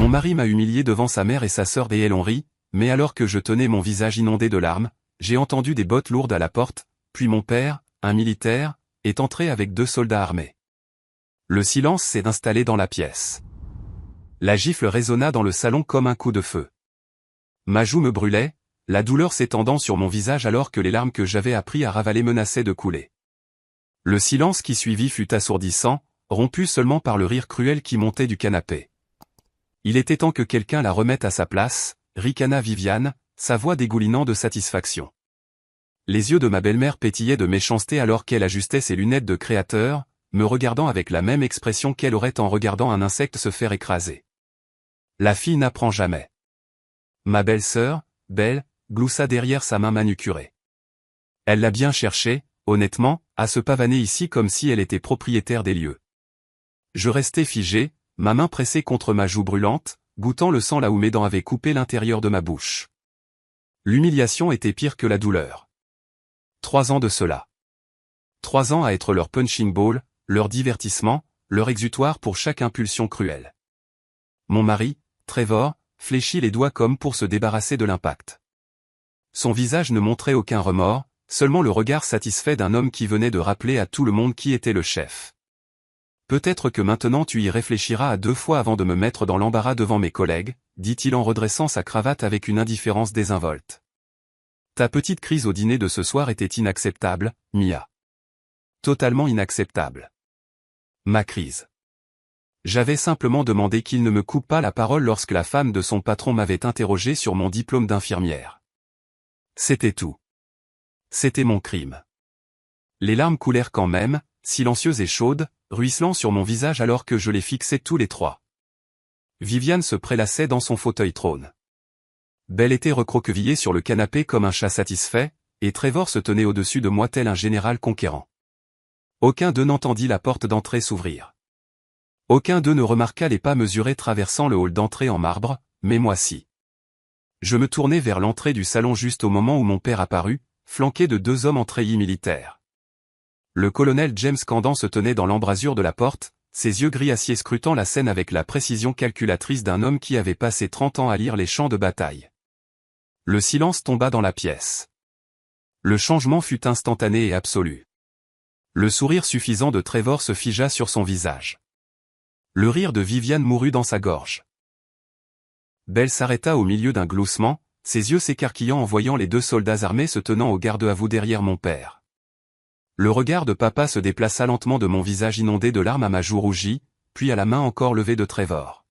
Mon mari m'a humilié devant sa mère et sa sœur et elles ont ri, mais alors que je tenais mon visage inondé de larmes, j'ai entendu des bottes lourdes à la porte, puis mon père, un militaire, est entré avec 2 soldats armés. Le silence s'est installé dans la pièce. La gifle résonna dans le salon comme un coup de feu. Ma joue me brûlait, la douleur s'étendant sur mon visage alors que les larmes que j'avais appris à ravaler menaçaient de couler. Le silence qui suivit fut assourdissant, rompu seulement par le rire cruel qui montait du canapé. Il était temps que quelqu'un la remette à sa place, ricana Viviane, sa voix dégoulinant de satisfaction. Les yeux de ma belle-mère pétillaient de méchanceté alors qu'elle ajustait ses lunettes de créateur, me regardant avec la même expression qu'elle aurait en regardant un insecte se faire écraser. La fille n'apprend jamais. Ma belle-sœur, Belle, gloussa derrière sa main manucurée. Elle l'a bien cherché, honnêtement, à se pavaner ici comme si elle était propriétaire des lieux. Je restais figé, ma main pressée contre ma joue brûlante, goûtant le sang là où mes dents avaient coupé l'intérieur de ma bouche. L'humiliation était pire que la douleur. 3 ans de cela. 3 ans à être leur punching ball, leur divertissement, leur exutoire pour chaque impulsion cruelle. Mon mari, Trevor, fléchit les doigts comme pour se débarrasser de l'impact. Son visage ne montrait aucun remords, seulement le regard satisfait d'un homme qui venait de rappeler à tout le monde qui était le chef. Peut-être que maintenant tu y réfléchiras à 2 fois avant de me mettre dans l'embarras devant mes collègues, dit-il en redressant sa cravate avec une indifférence désinvolte. Ta petite crise au dîner de ce soir était inacceptable, Mia. Totalement inacceptable. Ma crise. J'avais simplement demandé qu'il ne me coupe pas la parole lorsque la femme de son patron m'avait interrogé sur mon diplôme d'infirmière. C'était tout. C'était mon crime. Les larmes coulèrent quand même, silencieuses et chaudes, ruisselant sur mon visage alors que je les fixais tous les 3. Viviane se prélassait dans son fauteuil trône. Belle était recroquevillée sur le canapé comme un chat satisfait, et Trevor se tenait au-dessus de moi tel un général conquérant. Aucun d'eux n'entendit la porte d'entrée s'ouvrir. Aucun d'eux ne remarqua les pas mesurés traversant le hall d'entrée en marbre, mais moi si. Je me tournai vers l'entrée du salon juste au moment où mon père apparut, flanqué de 2 hommes en treillis militaires. Le colonel James Candan se tenait dans l'embrasure de la porte, ses yeux gris acier scrutant la scène avec la précision calculatrice d'un homme qui avait passé 30 ans à lire les champs de bataille. Le silence tomba dans la pièce. Le changement fut instantané et absolu. Le sourire suffisant de Trevor se figea sur son visage. Le rire de Viviane mourut dans sa gorge. Belle s'arrêta au milieu d'un gloussement, ses yeux s'écarquillant en voyant les 2 soldats armés se tenant au garde-à-vous derrière mon père. Le regard de papa se déplaça lentement de mon visage inondé de larmes à ma joue rougie, puis à la main encore levée de Trevor.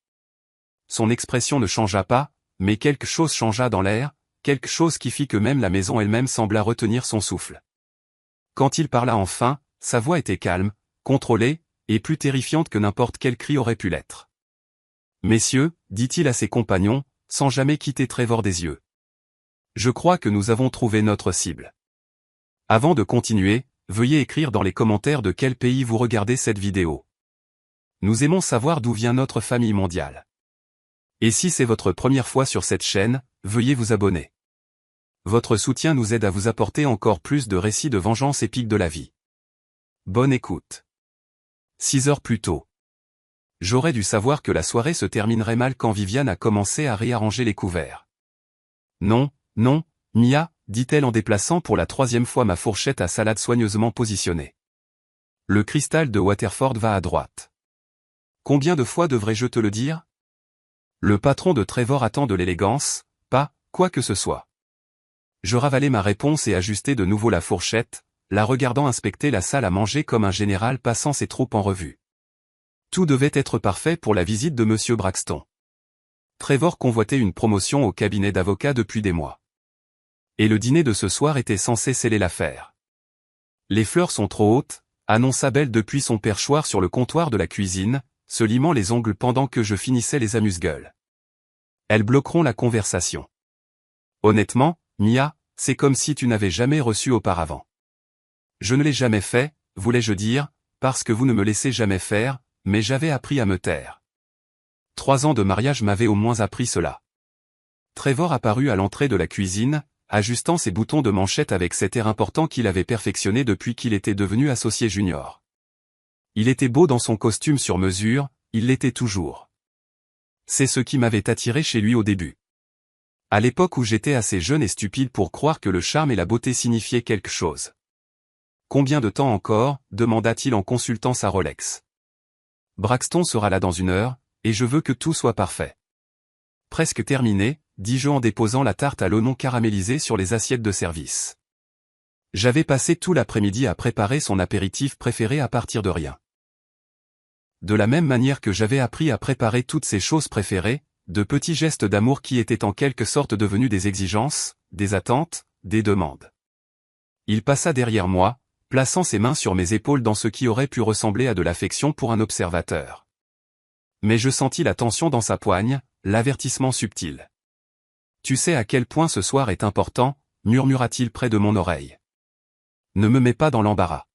Son expression ne changea pas, mais quelque chose changea dans l'air, quelque chose qui fit que même la maison elle-même sembla retenir son souffle. Quand il parla enfin, sa voix était calme, contrôlée, et plus terrifiante que n'importe quel cri aurait pu l'être. Messieurs, dit-il à ses compagnons, sans jamais quitter Trevor des yeux. Je crois que nous avons trouvé notre cible. Avant de continuer, veuillez écrire dans les commentaires de quel pays vous regardez cette vidéo. Nous aimons savoir d'où vient notre famille mondiale. Et si c'est votre première fois sur cette chaîne, veuillez vous abonner. Votre soutien nous aide à vous apporter encore plus de récits de vengeance épique de la vie. Bonne écoute. 6 heures plus tôt. J'aurais dû savoir que la soirée se terminerait mal quand Viviane a commencé à réarranger les couverts. Non, non, Mia, dit-elle en déplaçant pour la 3e fois ma fourchette à salade soigneusement positionnée. Le cristal de Waterford va à droite. Combien de fois devrais-je te le dire? Le patron de Trevor attend de l'élégance, pas quoi que ce soit. Je ravalai ma réponse et ajustai de nouveau la fourchette, la regardant inspecter la salle à manger comme un général passant ses troupes en revue. Tout devait être parfait pour la visite de Monsieur Braxton. Trevor convoitait une promotion au cabinet d'avocats depuis des mois. Et le dîner de ce soir était censé sceller l'affaire. Les fleurs sont trop hautes, annonça Belle depuis son perchoir sur le comptoir de la cuisine, se limant les ongles pendant que je finissais les amuse-gueules. Elles bloqueront la conversation. Honnêtement, Mia, c'est comme si tu n'avais jamais reçu auparavant. Je ne l'ai jamais fait, voulais-je dire, parce que vous ne me laissez jamais faire, mais j'avais appris à me taire. 3 ans de mariage m'avaient au moins appris cela. Trevor apparut à l'entrée de la cuisine, ajustant ses boutons de manchette avec cet air important qu'il avait perfectionné depuis qu'il était devenu associé junior. Il était beau dans son costume sur mesure, il l'était toujours. C'est ce qui m'avait attiré chez lui au début. À l'époque où j'étais assez jeune et stupide pour croire que le charme et la beauté signifiaient quelque chose. Combien de temps encore, demanda-t-il en consultant sa Rolex. Braxton sera là dans 1 heure, et je veux que tout soit parfait. Presque terminé, dis-je en déposant la tarte à l'oignon caramélisé sur les assiettes de service. J'avais passé tout l'après-midi à préparer son apéritif préféré à partir de rien. De la même manière que j'avais appris à préparer toutes ses choses préférées, de petits gestes d'amour qui étaient en quelque sorte devenus des exigences, des attentes, des demandes. Il passa derrière moi, plaçant ses mains sur mes épaules dans ce qui aurait pu ressembler à de l'affection pour un observateur. Mais je sentis la tension dans sa poigne, l'avertissement subtil. « Tu sais à quel point ce soir est important » murmura-t-il près de mon oreille. « Ne me mets pas dans l'embarras. »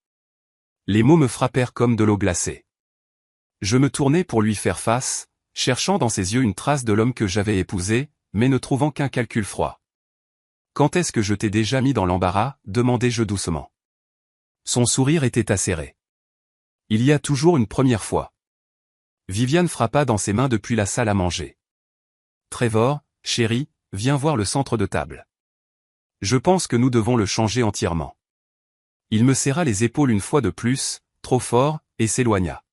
Les mots me frappèrent comme de l'eau glacée. Je me tournai pour lui faire face, cherchant dans ses yeux une trace de l'homme que j'avais épousé, mais ne trouvant qu'un calcul froid. « Quand est-ce que je t'ai déjà mis dans l'embarras » demandai-je doucement. Son sourire était acéré. « Il y a toujours une première fois. » Viviane frappa dans ses mains depuis la salle à manger. « Trevor, chéri, viens voir le centre de table. Je pense que nous devons le changer entièrement. » Il me serra les épaules une fois de plus, trop fort, et s'éloigna.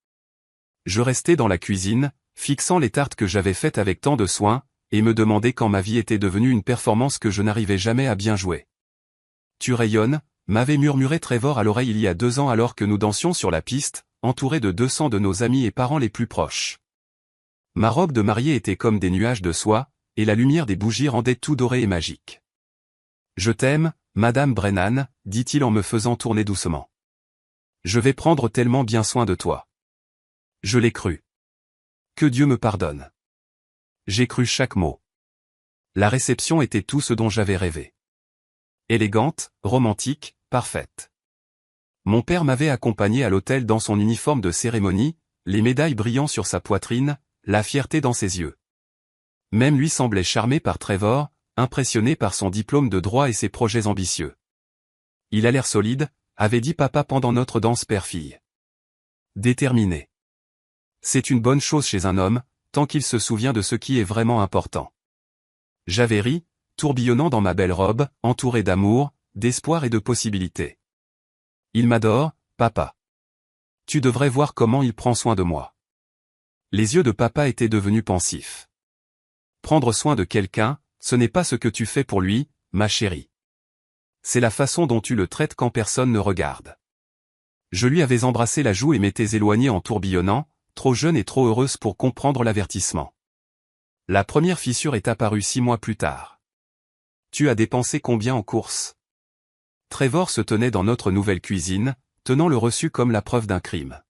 Je restai dans la cuisine, fixant les tartes que j'avais faites avec tant de soin, et me demandai quand ma vie était devenue une performance que je n'arrivais jamais à bien jouer. « Tu rayonnes » m'avait murmuré Trevor à l'oreille il y a 2 ans alors que nous dansions sur la piste, entourés de 200 de nos amis et parents les plus proches. Ma robe de mariée était comme des nuages de soie, et la lumière des bougies rendait tout doré et magique. « Je t'aime, Madame Brennan » dit-il en me faisant tourner doucement. « Je vais prendre tellement bien soin de toi. » Je l'ai cru. Que Dieu me pardonne. J'ai cru chaque mot. La réception était tout ce dont j'avais rêvé. Élégante, romantique, parfaite. Mon père m'avait accompagné à l'hôtel dans son uniforme de cérémonie, les médailles brillant sur sa poitrine, la fierté dans ses yeux. Même lui semblait charmé par Trevor, impressionné par son diplôme de droit et ses projets ambitieux. Il a l'air solide, avait dit papa pendant notre danse père-fille. Déterminé. C'est une bonne chose chez un homme, tant qu'il se souvient de ce qui est vraiment important. J'avais ri, tourbillonnant dans ma belle robe, entouré d'amour, d'espoir et de possibilités. Il m'adore, papa. Tu devrais voir comment il prend soin de moi. Les yeux de papa étaient devenus pensifs. Prendre soin de quelqu'un, ce n'est pas ce que tu fais pour lui, ma chérie. C'est la façon dont tu le traites quand personne ne regarde. Je lui avais embrassé la joue et m'étais éloigné en tourbillonnant, trop jeune et trop heureuse pour comprendre l'avertissement. La première fissure est apparue 6 mois plus tard. Tu as dépensé combien en courses? Trevor se tenait dans notre nouvelle cuisine, tenant le reçu comme la preuve d'un crime.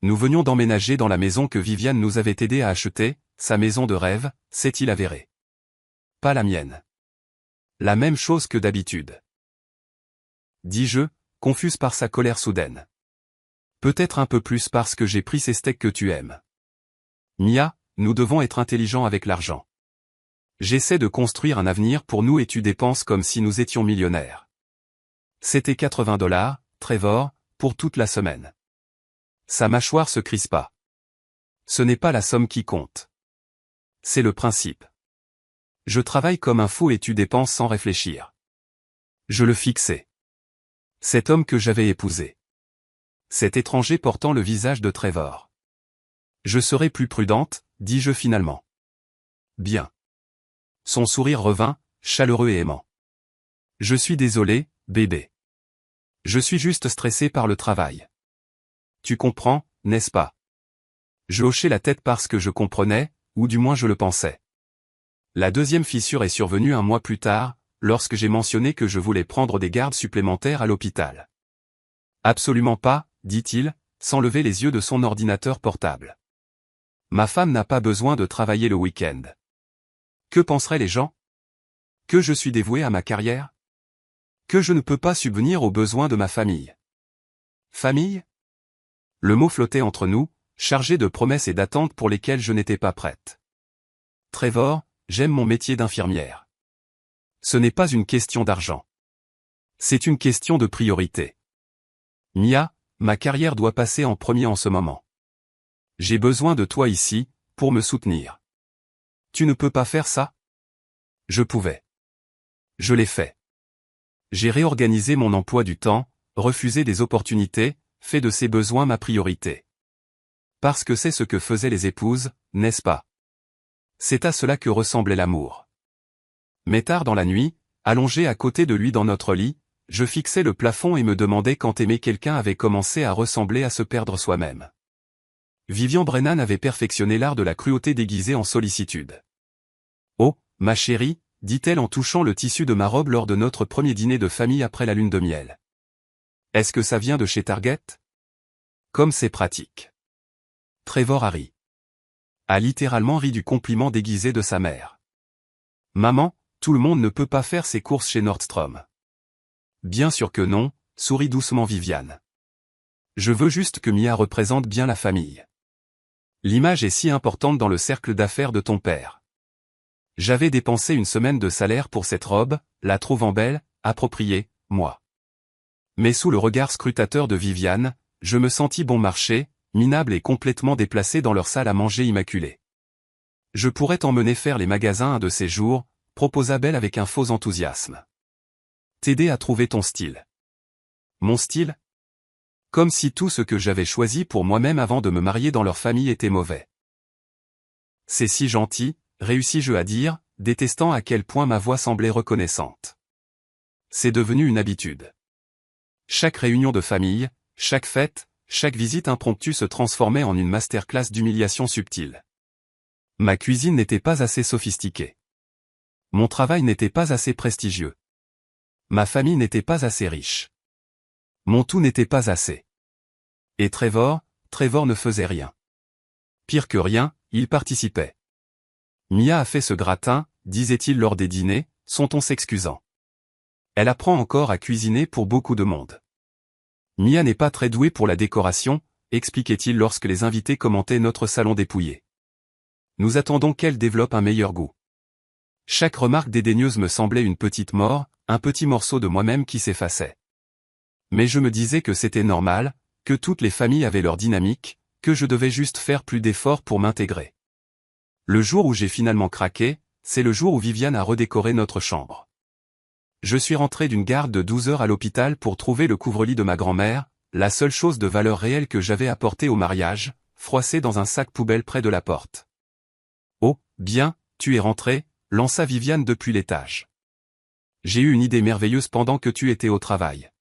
Nous venions d'emménager dans la maison que Viviane nous avait aidé à acheter, sa maison de rêve, s'est-il avéré. Pas la mienne. La même chose que d'habitude. Dis-je, confuse par sa colère soudaine. Peut-être un peu plus parce que j'ai pris ces steaks que tu aimes. Mia, nous devons être intelligents avec l'argent. J'essaie de construire un avenir pour nous et tu dépenses comme si nous étions millionnaires. C'était $80, Trevor, pour toute la semaine. Sa mâchoire se crispa. Ce n'est pas la somme qui compte. C'est le principe. Je travaille comme un fou et tu dépenses sans réfléchir. Je le fixais. Cet homme que j'avais épousé. Cet étranger portant le visage de Trevor. Je serai plus prudente, dis-je finalement. Bien. Son sourire revint, chaleureux et aimant. Je suis désolé, bébé. Je suis juste stressé par le travail. Tu comprends, n'est-ce pas? Je hochai la tête parce que je comprenais, ou du moins je le pensais. La deuxième fissure est survenue 1 mois plus tard, lorsque j'ai mentionné que je voulais prendre des gardes supplémentaires à l'hôpital. Absolument pas, dit-il, sans lever les yeux de son ordinateur portable. Ma femme n'a pas besoin de travailler le week-end. Que penseraient les gens? Que je suis dévoué à ma carrière? Que je ne peux pas subvenir aux besoins de ma famille. Famille? Le mot flottait entre nous, chargé de promesses et d'attentes pour lesquelles je n'étais pas prête. Trevor, j'aime mon métier d'infirmière. Ce n'est pas une question d'argent. C'est une question de priorité. Mia, ma carrière doit passer en premier en ce moment. J'ai besoin de toi ici, pour me soutenir. Tu ne peux pas faire ça? Je pouvais. Je l'ai fait. J'ai réorganisé mon emploi du temps, refusé des opportunités, fait de ses besoins ma priorité. Parce que c'est ce que faisaient les épouses, n'est-ce pas? C'est à cela que ressemblait l'amour. Mais tard dans la nuit, allongé à côté de lui dans notre lit, je fixais le plafond et me demandais quand aimer quelqu'un avait commencé à ressembler à se perdre soi-même. Vivian Brennan avait perfectionné l'art de la cruauté déguisée en sollicitude. « Oh, ma chérie », dit-elle en touchant le tissu de ma robe lors de notre premier dîner de famille après la lune de miel. « Est-ce que ça vient de chez Target? Comme c'est pratique. » Trevor a ri. A littéralement ri du compliment déguisé de sa mère. « Maman, tout le monde ne peut pas faire ses courses chez Nordstrom. » Bien sûr que non, sourit doucement Viviane. Je veux juste que Mia représente bien la famille. L'image est si importante dans le cercle d'affaires de ton père. J'avais dépensé une semaine de salaire pour cette robe, la trouvant belle, appropriée, moi. Mais sous le regard scrutateur de Viviane, je me sentis bon marché, minable et complètement déplacé dans leur salle à manger immaculée. Je pourrais t'emmener faire les magasins un de ces jours, proposa Belle avec un faux enthousiasme. T'aider à trouver ton style. Mon style? Comme si tout ce que j'avais choisi pour moi-même avant de me marier dans leur famille était mauvais. C'est si gentil, réussis-je à dire, détestant à quel point ma voix semblait reconnaissante. C'est devenu une habitude. Chaque réunion de famille, chaque fête, chaque visite impromptue se transformait en une masterclass d'humiliation subtile. Ma cuisine n'était pas assez sophistiquée. Mon travail n'était pas assez prestigieux. Ma famille n'était pas assez riche. Mon tout n'était pas assez. Et Trevor ne faisait rien. Pire que rien, il participait. Mia a fait ce gratin, disait-il lors des dîners, son-on s'excusant. Elle apprend encore à cuisiner pour beaucoup de monde. Mia n'est pas très douée pour la décoration, expliquait-il lorsque les invités commentaient notre salon dépouillé. Nous attendons qu'elle développe un meilleur goût. Chaque remarque dédaigneuse me semblait une petite mort, un petit morceau de moi-même qui s'effaçait. Mais je me disais que c'était normal, que toutes les familles avaient leur dynamique, que je devais juste faire plus d'efforts pour m'intégrer. Le jour où j'ai finalement craqué, c'est le jour où Viviane a redécoré notre chambre. Je suis rentré d'une garde de 12 heures à l'hôpital pour trouver le couvre-lit de ma grand-mère, la seule chose de valeur réelle que j'avais apportée au mariage, froissé dans un sac poubelle près de la porte. « Oh, bien, tu es rentré », lança Viviane depuis l'étage. « J'ai eu une idée merveilleuse pendant que tu étais au travail.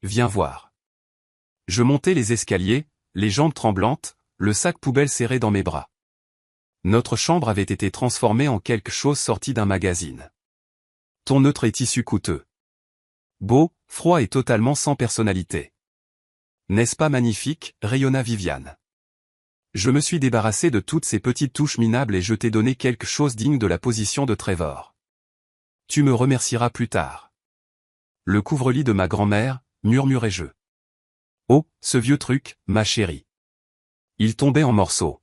Viens voir. » Je montais les escaliers, les jambes tremblantes, le sac poubelle serré dans mes bras. Notre chambre avait été transformée en quelque chose sorti d'un magazine. Ton neutre est tissu coûteux. Beau, froid et totalement sans personnalité. N'est-ce pas magnifique, rayonna Viviane. Je me suis débarrassé de toutes ces petites touches minables et je t'ai donné quelque chose digne de la position de Trevor. Tu me remercieras plus tard. Le couvre-lit de ma grand-mère, murmurai-je. Oh, ce vieux truc, ma chérie. Il tombait en morceaux.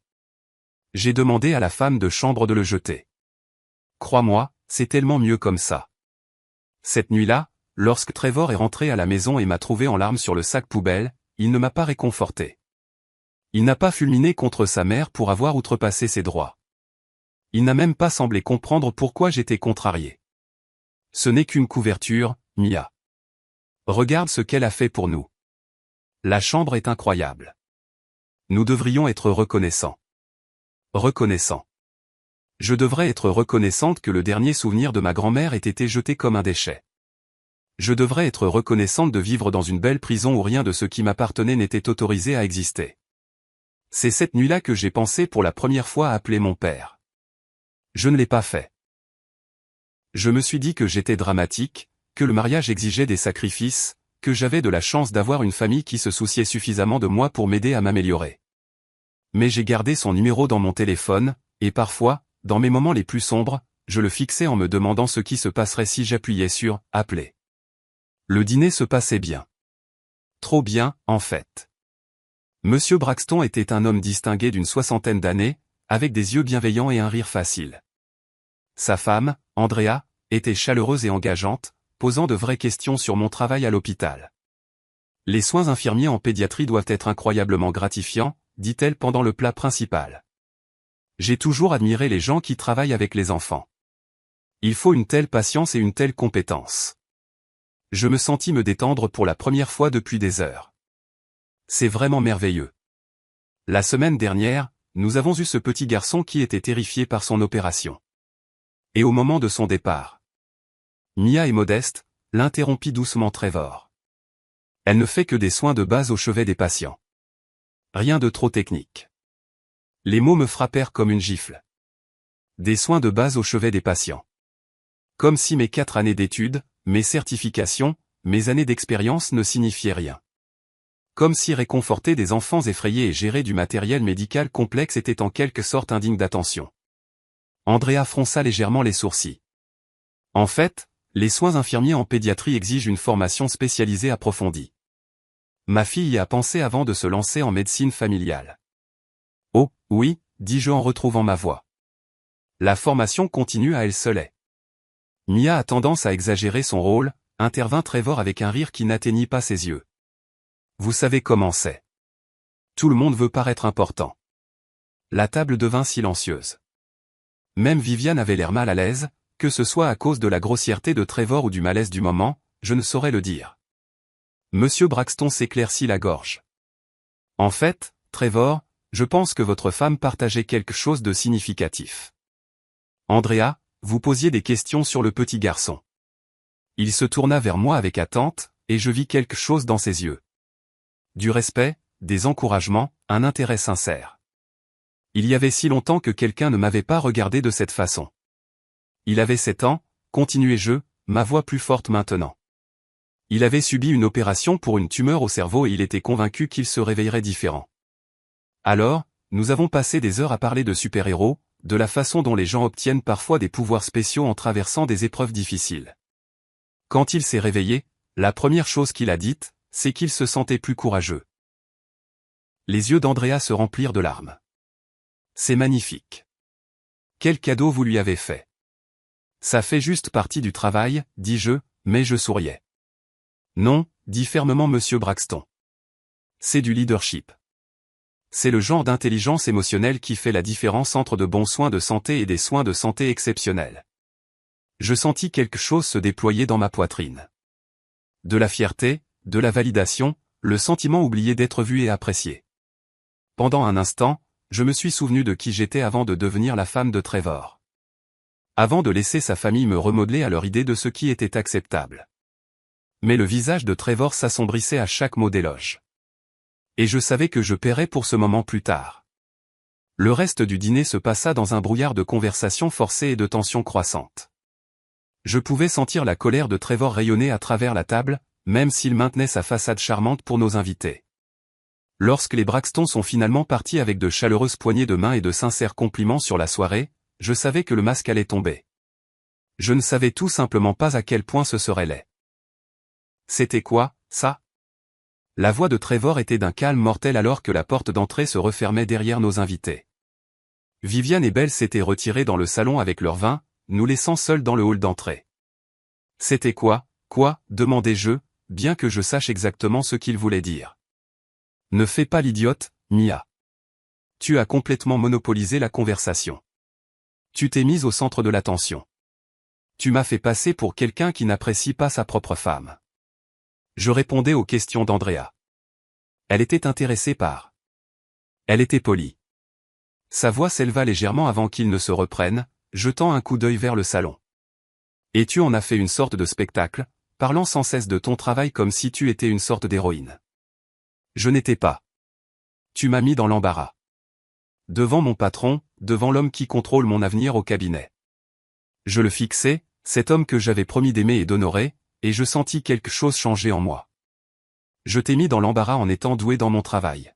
J'ai demandé à la femme de chambre de le jeter. Crois-moi, c'est tellement mieux comme ça. Cette nuit-là, lorsque Trevor est rentré à la maison et m'a trouvé en larmes sur le sac poubelle, il ne m'a pas réconforté. Il n'a pas fulminé contre sa mère pour avoir outrepassé ses droits. Il n'a même pas semblé comprendre pourquoi j'étais contrarié. Ce n'est qu'une couverture, Mia. Regarde ce qu'elle a fait pour nous. La chambre est incroyable. Nous devrions être reconnaissants. Reconnaissants. Je devrais être reconnaissante que le dernier souvenir de ma grand-mère ait été jeté comme un déchet. Je devrais être reconnaissante de vivre dans une belle prison où rien de ce qui m'appartenait n'était autorisé à exister. C'est cette nuit-là que j'ai pensé pour la première fois à appeler mon père. Je ne l'ai pas fait. Je me suis dit que j'étais dramatique, que le mariage exigeait des sacrifices, que j'avais de la chance d'avoir une famille qui se souciait suffisamment de moi pour m'aider à m'améliorer. Mais j'ai gardé son numéro dans mon téléphone, et parfois, dans mes moments les plus sombres, je le fixais en me demandant ce qui se passerait si j'appuyais sur « Appeler ». Le dîner se passait bien. Trop bien, en fait. Monsieur Braxton était un homme distingué d'une soixantaine d'années, avec des yeux bienveillants et un rire facile. Sa femme, Andrea, était chaleureuse et engageante, posant de vraies questions sur mon travail à l'hôpital. Les soins infirmiers en pédiatrie doivent être incroyablement gratifiants, dit-elle pendant le plat principal. J'ai toujours admiré les gens qui travaillent avec les enfants. Il faut une telle patience et une telle compétence. Je me sentis me détendre pour la première fois depuis des heures. C'est vraiment merveilleux. La semaine dernière, nous avons eu ce petit garçon qui était terrifié par son opération. Et au moment de son départ, Mia et modeste, l'interrompit doucement Trevor. Elle ne fait que des soins de base au chevet des patients. Rien de trop technique. Les mots me frappèrent comme une gifle. Des soins de base au chevet des patients. Comme si mes 4 années d'études, mes certifications, mes années d'expérience ne signifiaient rien. Comme si réconforter des enfants effrayés et gérer du matériel médical complexe était en quelque sorte indigne d'attention. Andrea fronça légèrement les sourcils. En fait, les soins infirmiers en pédiatrie exigent une formation spécialisée approfondie. Ma fille y a pensé avant de se lancer en médecine familiale. Oh, oui, dis-je en retrouvant ma voix. La formation continue à elle seule. Mia a tendance à exagérer son rôle, intervint Trevor avec un rire qui n'atteignit pas ses yeux. Vous savez comment c'est. Tout le monde veut paraître important. La table devint silencieuse. Même Viviane avait l'air mal à l'aise, que ce soit à cause de la grossièreté de Trevor ou du malaise du moment, je ne saurais le dire. Monsieur Braxton s'éclaircit la gorge. En fait, Trevor, je pense que votre femme partageait quelque chose de significatif. Andrea, vous posiez des questions sur le petit garçon. Il se tourna vers moi avec attente, et je vis quelque chose dans ses yeux. Du respect, des encouragements, un intérêt sincère. Il y avait si longtemps que quelqu'un ne m'avait pas regardé de cette façon. Il avait 7 ans, continuai-je, ma voix plus forte maintenant. Il avait subi une opération pour une tumeur au cerveau et il était convaincu qu'il se réveillerait différent. Alors, nous avons passé des heures à parler de super-héros, de la façon dont les gens obtiennent parfois des pouvoirs spéciaux en traversant des épreuves difficiles. Quand il s'est réveillé, la première chose qu'il a dite, c'est qu'il se sentait plus courageux. Les yeux d'Andrea se remplirent de larmes. C'est magnifique. Quel cadeau vous lui avez fait. Ça fait juste partie du travail, dis-je, mais je souriais. Non, dit fermement Monsieur Braxton. C'est du leadership. C'est le genre d'intelligence émotionnelle qui fait la différence entre de bons soins de santé et des soins de santé exceptionnels. Je sentis quelque chose se déployer dans ma poitrine. De la fierté, de la validation, le sentiment oublié d'être vu et apprécié. Pendant un instant, je me suis souvenu de qui j'étais avant de devenir la femme de Trevor. Avant de laisser sa famille me remodeler à leur idée de ce qui était acceptable. Mais le visage de Trevor s'assombrissait à chaque mot d'éloge. Et je savais que je paierais pour ce moment plus tard. Le reste du dîner se passa dans un brouillard de conversations forcées et de tensions croissantes. Je pouvais sentir la colère de Trevor rayonner à travers la table, même s'il maintenait sa façade charmante pour nos invités. Lorsque les Braxton sont finalement partis avec de chaleureuses poignées de main et de sincères compliments sur la soirée, je savais que le masque allait tomber. Je ne savais tout simplement pas à quel point ce serait laid. C'était quoi, ça? La voix de Trevor était d'un calme mortel alors que la porte d'entrée se refermait derrière nos invités. Viviane et Belle s'étaient retirées dans le salon avec leur vin, nous laissant seuls dans le hall d'entrée. C'était quoi, demandai-je, bien que je sache exactement ce qu'il voulait dire. Ne fais pas l'idiote, Mia. Tu as complètement monopolisé la conversation. Tu t'es mise au centre de l'attention. Tu m'as fait passer pour quelqu'un qui n'apprécie pas sa propre femme. Je répondais aux questions d'Andrea. Elle était intéressée par. Elle était polie. Sa voix s'éleva légèrement avant qu'il ne se reprenne, jetant un coup d'œil vers le salon. Et tu en as fait une sorte de spectacle, parlant sans cesse de ton travail comme si tu étais une sorte d'héroïne. Je n'étais pas. Tu m'as mis dans l'embarras. Devant mon patron, devant l'homme qui contrôle mon avenir au cabinet. Je le fixais, cet homme que j'avais promis d'aimer et d'honorer, et je sentis quelque chose changer en moi. Je t'ai mis dans l'embarras en étant doué dans mon travail.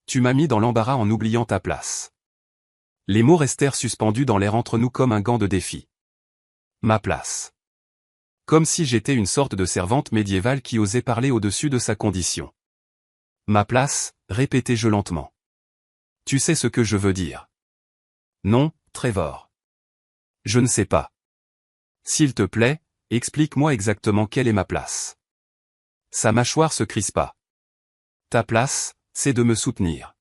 Tu m'as mis dans l'embarras en oubliant ta place. Les mots restèrent suspendus dans l'air entre nous comme un gant de défi. Ma place. Comme si j'étais une sorte de servante médiévale qui osait parler au-dessus de sa condition. Ma place, répétai-je lentement. Tu sais ce que je veux dire. Non, Trevor. Je ne sais pas. S'il te plaît, explique-moi exactement quelle est ma place. Sa mâchoire se crispa. Ta place, c'est de me soutenir.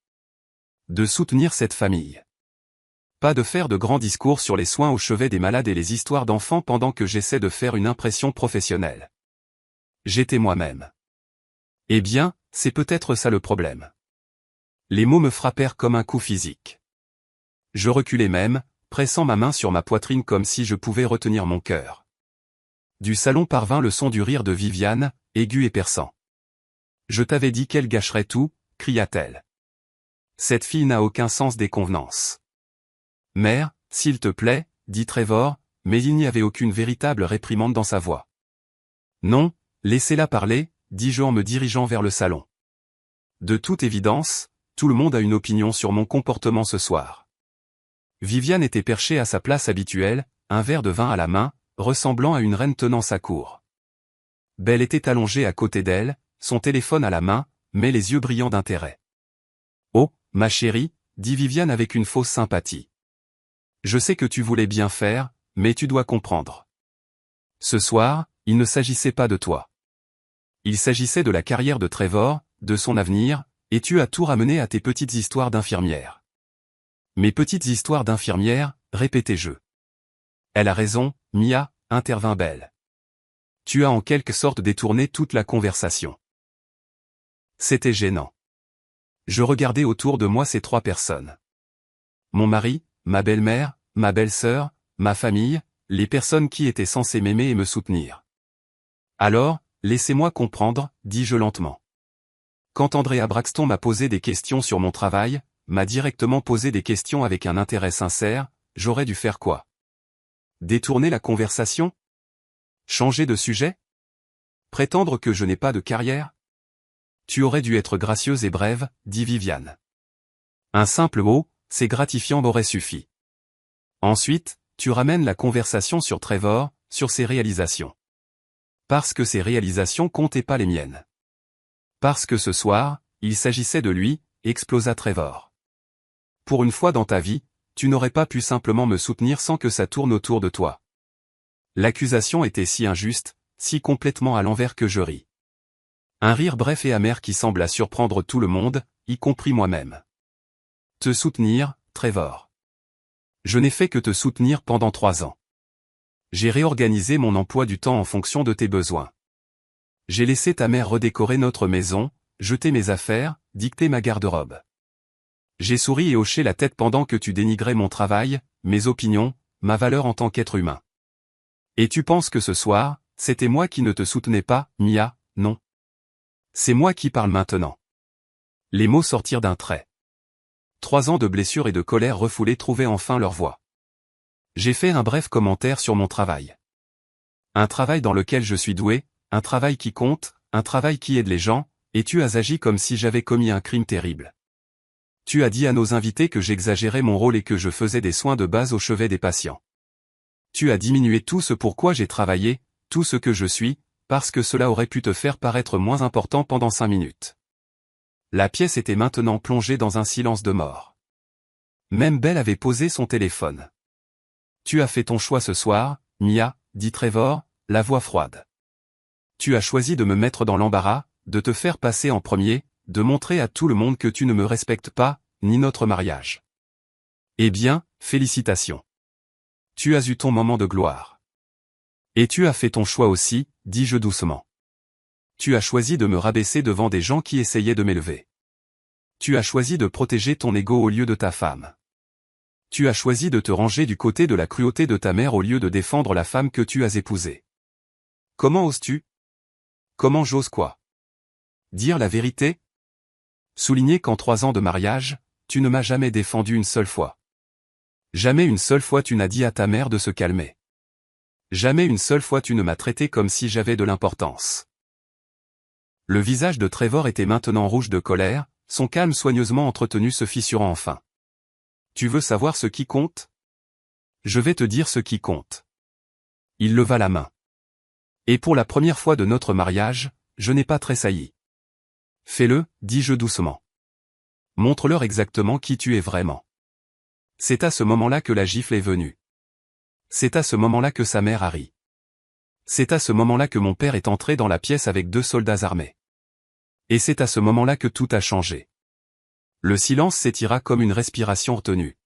De soutenir cette famille. Pas de faire de grands discours sur les soins au chevet des malades et les histoires d'enfants pendant que j'essaie de faire une impression professionnelle. J'étais moi-même. Eh bien, c'est peut-être ça le problème. Les mots me frappèrent comme un coup physique. Je reculai même, pressant ma main sur ma poitrine comme si je pouvais retenir mon cœur. Du salon parvint le son du rire de Viviane, aigu et perçant. « Je t'avais dit qu'elle gâcherait tout », cria-t-elle. « Cette fille n'a aucun sens des convenances. »« Mère, s'il te plaît, » dit Trevor, mais il n'y avait aucune véritable réprimande dans sa voix. « Non, laissez-la parler, » dis-je en me dirigeant vers le salon. De toute évidence, tout le monde a une opinion sur mon comportement ce soir. Viviane était perchée à sa place habituelle, un verre de vin à la main, ressemblant à une reine tenant sa cour. Belle était allongée à côté d'elle, son téléphone à la main, mais les yeux brillants d'intérêt. « Oh, ma chérie, » dit Viviane avec une fausse sympathie. « Je sais que tu voulais bien faire, mais tu dois comprendre. Ce soir, il ne s'agissait pas de toi. Il s'agissait de la carrière de Trevor, de son avenir, et tu as tout ramené à tes petites histoires d'infirmière. » « Mes petites histoires d'infirmière, » répétai-je. « Elle a raison, Mia, » intervint Belle. « Tu as en quelque sorte détourné toute la conversation. » C'était gênant. Je regardais autour de moi ces trois personnes. Mon mari, ma belle-mère, ma belle-sœur, ma famille, les personnes qui étaient censées m'aimer et me soutenir. « Alors, laissez-moi comprendre, » dis-je lentement. Quand Andrea Braxton m'a posé des questions sur mon travail, m'a directement posé des questions avec un intérêt sincère, j'aurais dû faire quoi? Détourner la conversation? Changer de sujet? Prétendre que je n'ai pas de carrière? Tu aurais dû être gracieuse et brève, dit Viviane. Un simple mot, c'est gratifiant m'aurait suffi. Ensuite, tu ramènes la conversation sur Trevor, sur ses réalisations. Parce que ses réalisations comptaient pas les miennes. Parce que ce soir, il s'agissait de lui, explosa Trevor. Pour une fois dans ta vie, tu n'aurais pas pu simplement me soutenir sans que ça tourne autour de toi. L'accusation était si injuste, si complètement à l'envers que je ris. Un rire bref et amer qui sembla surprendre tout le monde, y compris moi-même. Te soutenir, Trevor. Je n'ai fait que te soutenir pendant 3 ans. J'ai réorganisé mon emploi du temps en fonction de tes besoins. J'ai laissé ta mère redécorer notre maison, jeter mes affaires, dicter ma garde-robe. J'ai souri et hoché la tête pendant que tu dénigrais mon travail, mes opinions, ma valeur en tant qu'être humain. Et tu penses que ce soir, c'était moi qui ne te soutenais pas, Mia, non. C'est moi qui parle maintenant. Les mots sortirent d'un trait. 3 ans de blessures et de colère refoulées trouvaient enfin leur voie. J'ai fait un bref commentaire sur mon travail. Un travail dans lequel je suis doué, un travail qui compte, un travail qui aide les gens, et tu as agi comme si j'avais commis un crime terrible. Tu as dit à nos invités que j'exagérais mon rôle et que je faisais des soins de base au chevet des patients. Tu as diminué tout ce pourquoi j'ai travaillé, tout ce que je suis, parce que cela aurait pu te faire paraître moins important pendant 5 minutes. La pièce était maintenant plongée dans un silence de mort. Même Belle avait posé son téléphone. Tu as fait ton choix ce soir, Mia, dit Trevor, la voix froide. Tu as choisi de me mettre dans l'embarras, de te faire passer en premier, de montrer à tout le monde que tu ne me respectes pas, ni notre mariage. Eh bien, félicitations. Tu as eu ton moment de gloire. Et tu as fait ton choix aussi, dis-je doucement. Tu as choisi de me rabaisser devant des gens qui essayaient de m'élever. Tu as choisi de protéger ton ego au lieu de ta femme. Tu as choisi de te ranger du côté de la cruauté de ta mère au lieu de défendre la femme que tu as épousée. Comment oses-tu? Comment j'ose quoi? Dire la vérité? Souligner qu'en 3 ans de mariage, tu ne m'as jamais défendu une seule fois. Jamais une seule fois tu n'as dit à ta mère de se calmer. Jamais une seule fois tu ne m'as traité comme si j'avais de l'importance. Le visage de Trevor était maintenant rouge de colère, son calme soigneusement entretenu se fissurant enfin. Tu veux savoir ce qui compte? Je vais te dire ce qui compte. Il leva la main. Et pour la première fois de notre mariage, je n'ai pas tressailli. Fais-le, dis-je doucement. Montre-leur exactement qui tu es vraiment. C'est à ce moment-là que la gifle est venue. C'est à ce moment-là que sa mère a ri. C'est à ce moment-là que mon père est entré dans la pièce avec 2 soldats armés. Et c'est à ce moment-là que tout a changé. Le silence s'étira comme une respiration retenue.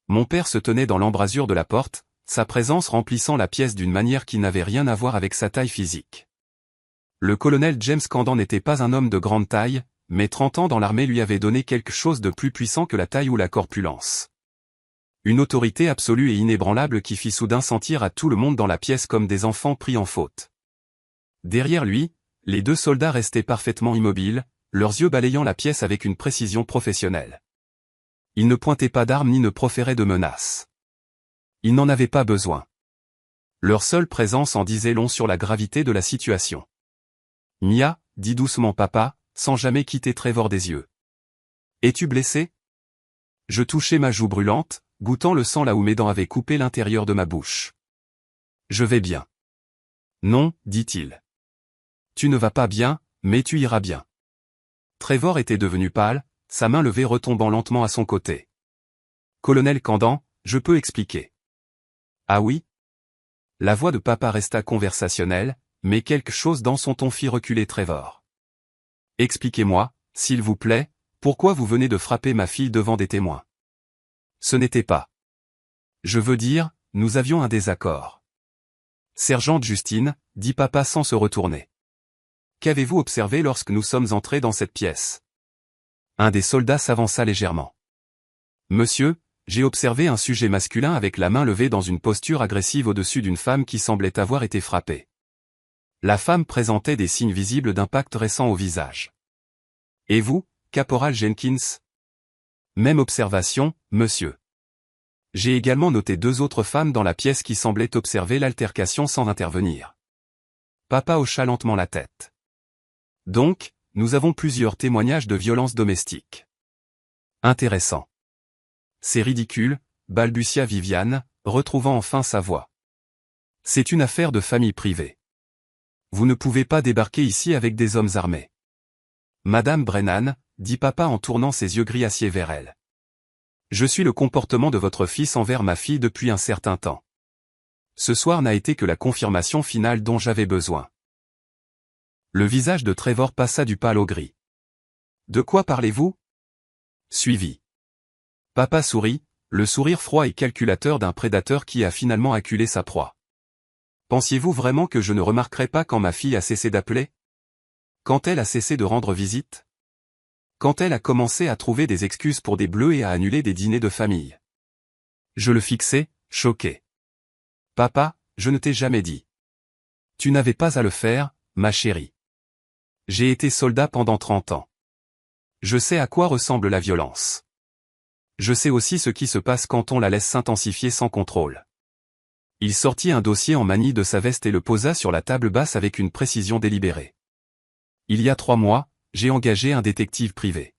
Mon père se tenait dans l'embrasure de la porte, sa présence remplissant la pièce d'une manière qui n'avait rien à voir avec sa taille physique. Le colonel James Candan n'était pas un homme de grande taille, mais 30 ans dans l'armée lui avaient donné quelque chose de plus puissant que la taille ou la corpulence. Une autorité absolue et inébranlable qui fit soudain sentir à tout le monde dans la pièce comme des enfants pris en faute. Derrière lui, les 2 soldats restaient parfaitement immobiles, leurs yeux balayant la pièce avec une précision professionnelle. Ils ne pointaient pas d'armes ni ne proféraient de menaces. Ils n'en avaient pas besoin. Leur seule présence en disait long sur la gravité de la situation. « Mia » dit doucement papa, sans jamais quitter Trevor des yeux. « Es-tu blessé » Je touchai ma joue brûlante, goûtant le sang là où mes dents avaient coupé l'intérieur de ma bouche. « Je vais bien. »« Non, dit-il. Tu ne vas pas bien, mais tu iras bien. » Trevor était devenu pâle, sa main levée retombant lentement à son côté. « Colonel Candan, je peux expliquer. »« Ah oui ?» La voix de papa resta conversationnelle, mais quelque chose dans son ton fit reculer Trevor. « Expliquez-moi, s'il vous plaît, pourquoi vous venez de frapper ma fille devant des témoins. » Ce n'était pas. Je veux dire, nous avions un désaccord. « Sergente Justine, dit papa sans se retourner. Qu'avez-vous observé lorsque nous sommes entrés dans cette pièce ?» Un des soldats s'avança légèrement. « Monsieur, j'ai observé un sujet masculin avec la main levée dans une posture agressive au-dessus d'une femme qui semblait avoir été frappée. La femme présentait des signes visibles d'impact récent au visage. Et vous, caporal Jenkins ? » Même observation, monsieur. J'ai également noté 2 autres femmes dans la pièce qui semblaient observer l'altercation sans intervenir. Papa hocha lentement la tête. Donc, nous avons plusieurs témoignages de violences domestiques. Intéressant. C'est ridicule, balbutia Viviane, retrouvant enfin sa voix. C'est une affaire de famille privée. Vous ne pouvez pas débarquer ici avec des hommes armés. Madame Brennan, dit papa en tournant ses yeux gris-acier vers elle. Je suis le comportement de votre fils envers ma fille depuis un certain temps. Ce soir n'a été que la confirmation finale dont j'avais besoin. Le visage de Trevor passa du pâle au gris. De quoi parlez-vous ? Suivi. Papa sourit, le sourire froid et calculateur d'un prédateur qui a finalement acculé sa proie. Pensiez-vous vraiment que je ne remarquerai pas quand ma fille a cessé d'appeler ? Quand elle a cessé de rendre visite ? Quand elle a commencé à trouver des excuses pour des bleus et à annuler des dîners de famille ? Je le fixais, choqué. Papa, je ne t'ai jamais dit. Tu n'avais pas à le faire, ma chérie. J'ai été soldat pendant 30 ans. Je sais à quoi ressemble la violence. Je sais aussi ce qui se passe quand on la laisse s'intensifier sans contrôle. Il sortit un dossier en manie de sa veste et le posa sur la table basse avec une précision délibérée. Il y a 3 mois, j'ai engagé un détective privé.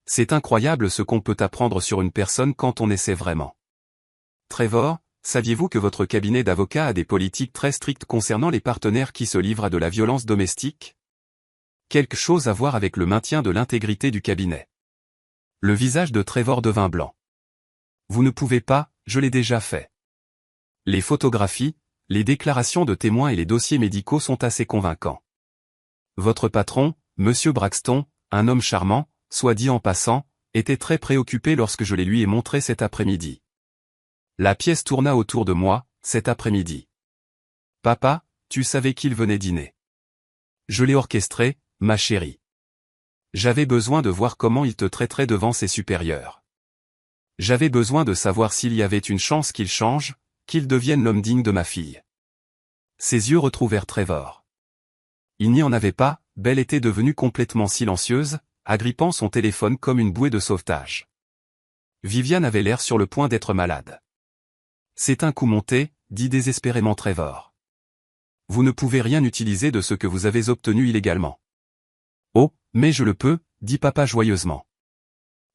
C'est incroyable ce qu'on peut apprendre sur une personne quand on essaie vraiment. Trevor, saviez-vous que votre cabinet d'avocat a des politiques très strictes concernant les partenaires qui se livrent à de la violence domestique ? Quelque chose à voir avec le maintien de l'intégrité du cabinet. Le visage de Trevor devint blanc. Vous ne pouvez pas, je l'ai déjà fait. Les photographies, les déclarations de témoins et les dossiers médicaux sont assez convaincants. Votre patron, Monsieur Braxton, un homme charmant, soit dit en passant, était très préoccupé lorsque je les lui ai montrés cet après-midi. La pièce tourna autour de moi, cet après-midi. Papa, tu savais qu'il venait dîner. Je l'ai orchestré, ma chérie. J'avais besoin de voir comment il te traiterait devant ses supérieurs. J'avais besoin de savoir s'il y avait une chance qu'il change, qu'il devienne l'homme digne de ma fille. Ses yeux retrouvèrent Trevor. Il n'y en avait pas, Belle était devenue complètement silencieuse, agrippant son téléphone comme une bouée de sauvetage. Viviane avait l'air sur le point d'être malade. C'est un coup monté, dit désespérément Trevor. Vous ne pouvez rien utiliser de ce que vous avez obtenu illégalement. Oh, mais je le peux, dit papa joyeusement.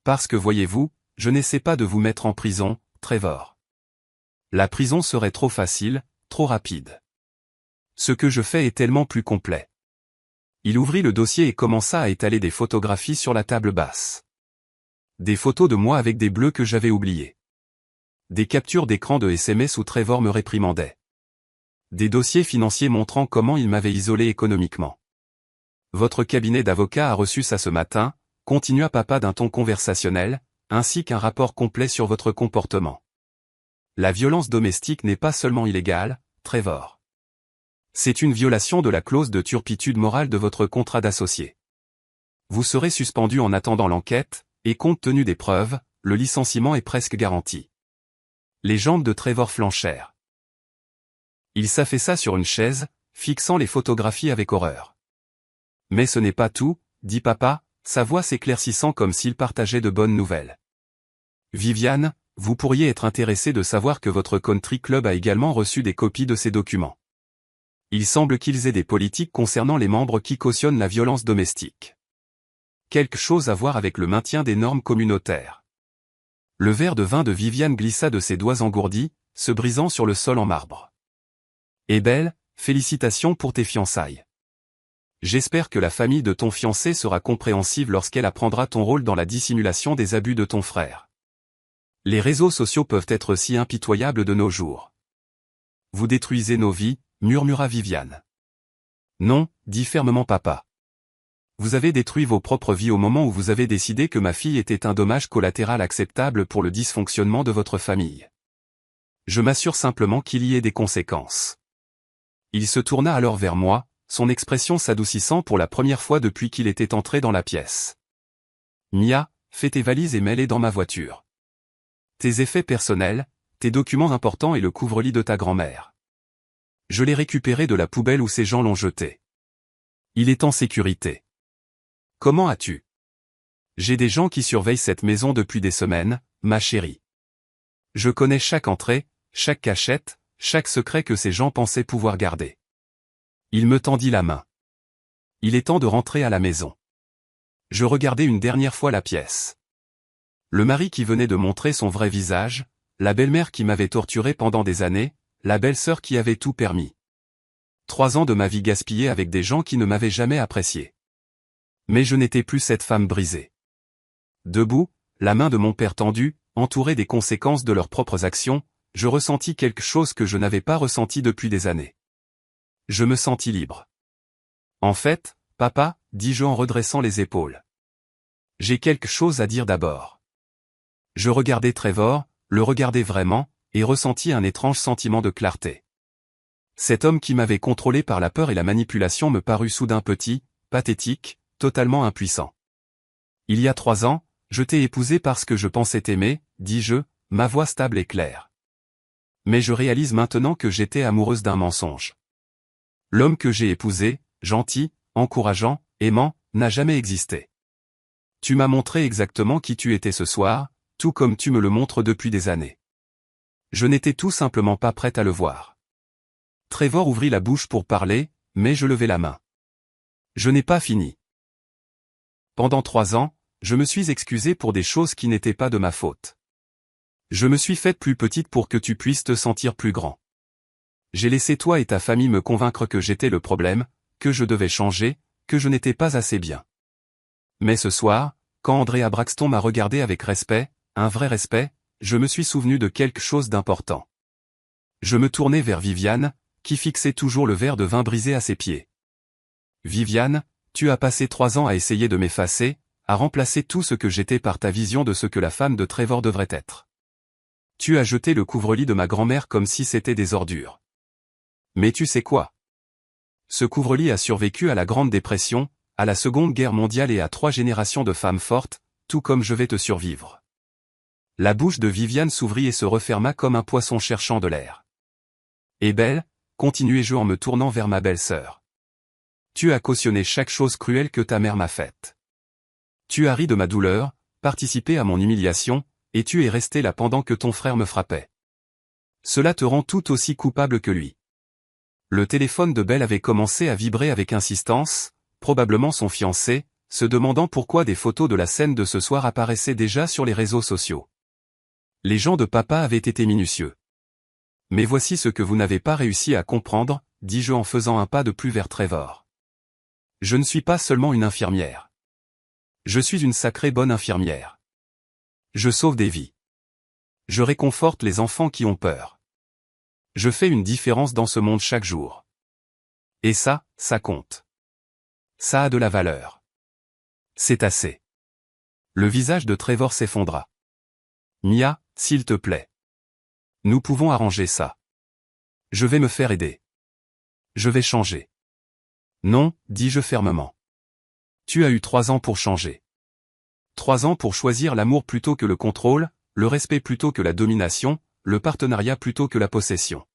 Parce que voyez-vous, je n'essaie pas de vous mettre en prison, Trevor. La prison serait trop facile, trop rapide. Ce que je fais est tellement plus complet. Il ouvrit le dossier et commença à étaler des photographies sur la table basse. Des photos de moi avec des bleus que j'avais oubliés. Des captures d'écran de SMS où Trevor me réprimandait. Des dossiers financiers montrant comment il m'avait isolé économiquement. Votre cabinet d'avocat a reçu ça ce matin, continua papa d'un ton conversationnel, ainsi qu'un rapport complet sur votre comportement. La violence domestique n'est pas seulement illégale, Trevor. C'est une violation de la clause de turpitude morale de votre contrat d'associé. Vous serez suspendu en attendant l'enquête, et compte tenu des preuves, le licenciement est presque garanti. Les jambes de Trevor flanchèrent. Il s'affaissa sur une chaise, fixant les photographies avec horreur. Mais ce n'est pas tout, dit papa, sa voix s'éclaircissant comme s'il partageait de bonnes nouvelles. Viviane, vous pourriez être intéressé de savoir que votre country club a également reçu des copies de ces documents. Il semble qu'ils aient des politiques concernant les membres qui cautionnent la violence domestique. Quelque chose à voir avec le maintien des normes communautaires. Le verre de vin de Viviane glissa de ses doigts engourdis, se brisant sur le sol en marbre. Eh belle, félicitations pour tes fiançailles. J'espère que la famille de ton fiancé sera compréhensive lorsqu'elle apprendra ton rôle dans la dissimulation des abus de ton frère. Les réseaux sociaux peuvent être si impitoyables de nos jours. Vous détruisez nos vies, murmura Viviane. Non, dit fermement papa. Vous avez détruit vos propres vies au moment où vous avez décidé que ma fille était un dommage collatéral acceptable pour le dysfonctionnement de votre famille. Je m'assure simplement qu'il y ait des conséquences. Il se tourna alors vers moi, son expression s'adoucissant pour la première fois depuis qu'il était entré dans la pièce. Mia, fais tes valises et mets-les dans ma voiture. Tes effets personnels, tes documents importants et le couvre-lit de ta grand-mère. Je l'ai récupéré de la poubelle où ces gens l'ont jeté. Il est en sécurité. Comment as-tu? J'ai des gens qui surveillent cette maison depuis des semaines, ma chérie. Je connais chaque entrée, chaque cachette, chaque secret que ces gens pensaient pouvoir garder. Il me tendit la main. Il est temps de rentrer à la maison. Je regardai une dernière fois la pièce. Le mari qui venait de montrer son vrai visage, la belle-mère qui m'avait torturé pendant des années, la belle-sœur qui avait tout permis. 3 ans de ma vie gaspillée avec des gens qui ne m'avaient jamais apprécié. Mais je n'étais plus cette femme brisée. Debout, la main de mon père tendue, entourée des conséquences de leurs propres actions, je ressentis quelque chose que je n'avais pas ressenti depuis des années. Je me sentis libre. En fait, papa, dis-je en redressant les épaules. J'ai quelque chose à dire d'abord. Je regardai Trevor, le regardai vraiment, et ressentis un étrange sentiment de clarté. Cet homme qui m'avait contrôlé par la peur et la manipulation me parut soudain petit, pathétique, totalement impuissant. Il y a 3 ans, je t'ai épousé parce que je pensais t'aimer, dis-je, ma voix stable et claire. Mais je réalise maintenant que j'étais amoureuse d'un mensonge. L'homme que j'ai épousé, gentil, encourageant, aimant, n'a jamais existé. Tu m'as montré exactement qui tu étais ce soir, tout comme tu me le montres depuis des années. Je n'étais tout simplement pas prête à le voir. Trevor ouvrit la bouche pour parler, mais je levai la main. Je n'ai pas fini. Pendant 3 ans, je me suis excusé pour des choses qui n'étaient pas de ma faute. Je me suis faite plus petite pour que tu puisses te sentir plus grand. J'ai laissé toi et ta famille me convaincre que j'étais le problème, que je devais changer, que je n'étais pas assez bien. Mais ce soir, quand Andrea Braxton m'a regardé avec respect, un vrai respect, je me suis souvenu de quelque chose d'important. Je me tournai vers Viviane, qui fixait toujours le verre de vin brisé à ses pieds. Viviane, tu as passé 3 ans à essayer de m'effacer, à remplacer tout ce que j'étais par ta vision de ce que la femme de Trevor devrait être. Tu as jeté le couvre-lit de ma grand-mère comme si c'était des ordures. Mais tu sais quoi? Ce couvre-lit a survécu à la Grande Dépression, à la Seconde Guerre mondiale et à 3 générations de femmes fortes, tout comme je vais te survivre. La bouche de Viviane s'ouvrit et se referma comme un poisson cherchant de l'air. Et belle, continuai-je en me tournant vers ma belle-sœur. Tu as cautionné chaque chose cruelle que ta mère m'a faite. Tu as ri de ma douleur, participé à mon humiliation, et tu es resté là pendant que ton frère me frappait. Cela te rend tout aussi coupable que lui. Le téléphone de Belle avait commencé à vibrer avec insistance, probablement son fiancé, se demandant pourquoi des photos de la scène de ce soir apparaissaient déjà sur les réseaux sociaux. Les gens de papa avaient été minutieux. Mais voici ce que vous n'avez pas réussi à comprendre, dis-je en faisant un pas de plus vers Trevor. Je ne suis pas seulement une infirmière. Je suis une sacrée bonne infirmière. Je sauve des vies. Je réconforte les enfants qui ont peur. Je fais une différence dans ce monde chaque jour. Et ça compte. Ça a de la valeur. C'est assez. Le visage de Trevor s'effondra. Mia, s'il te plaît. Nous pouvons arranger ça. Je vais me faire aider. Je vais changer. Non, dis-je fermement. Tu as eu 3 ans pour changer. 3 ans pour choisir l'amour plutôt que le contrôle, le respect plutôt que la domination, le partenariat plutôt que la possession.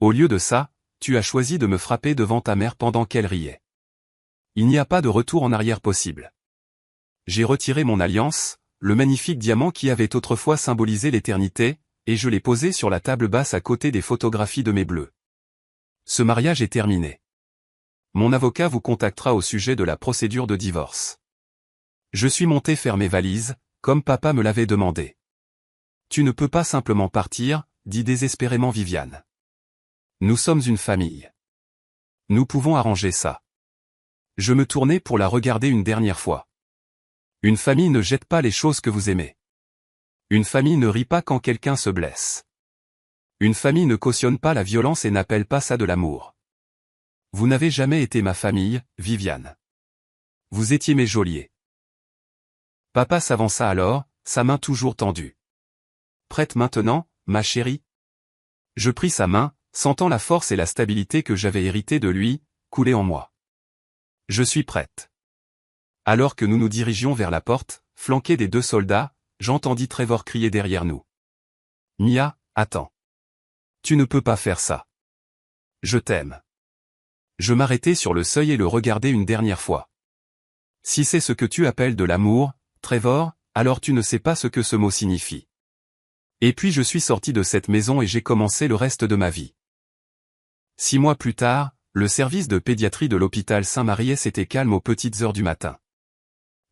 Au lieu de ça, tu as choisi de me frapper devant ta mère pendant qu'elle riait. Il n'y a pas de retour en arrière possible. J'ai retiré mon alliance, le magnifique diamant qui avait autrefois symbolisé l'éternité, et je l'ai posé sur la table basse à côté des photographies de mes bleus. Ce mariage est terminé. Mon avocat vous contactera au sujet de la procédure de divorce. Je suis monté faire mes valises, comme papa me l'avait demandé. Tu ne peux pas simplement partir, dit désespérément Viviane. Nous sommes une famille. Nous pouvons arranger ça. Je me tournai pour la regarder une dernière fois. Une famille ne jette pas les choses que vous aimez. Une famille ne rit pas quand quelqu'un se blesse. Une famille ne cautionne pas la violence et n'appelle pas ça de l'amour. Vous n'avez jamais été ma famille, Viviane. Vous étiez mes geôliers. Papa s'avança alors, sa main toujours tendue. Prête maintenant, ma chérie? Je pris sa main, sentant la force et la stabilité que j'avais héritées de lui, couler en moi. Je suis prête. Alors que nous nous dirigions vers la porte, flanqués des 2 soldats, j'entendis Trevor crier derrière nous. Mia, attends. Tu ne peux pas faire ça. Je t'aime. Je m'arrêtai sur le seuil et le regardai une dernière fois. Si c'est ce que tu appelles de l'amour, Trevor, alors tu ne sais pas ce que ce mot signifie. Et puis je suis sorti de cette maison et j'ai commencé le reste de ma vie. 6 mois plus tard, le service de pédiatrie de l'hôpital Saint-Maries était calme aux petites heures du matin.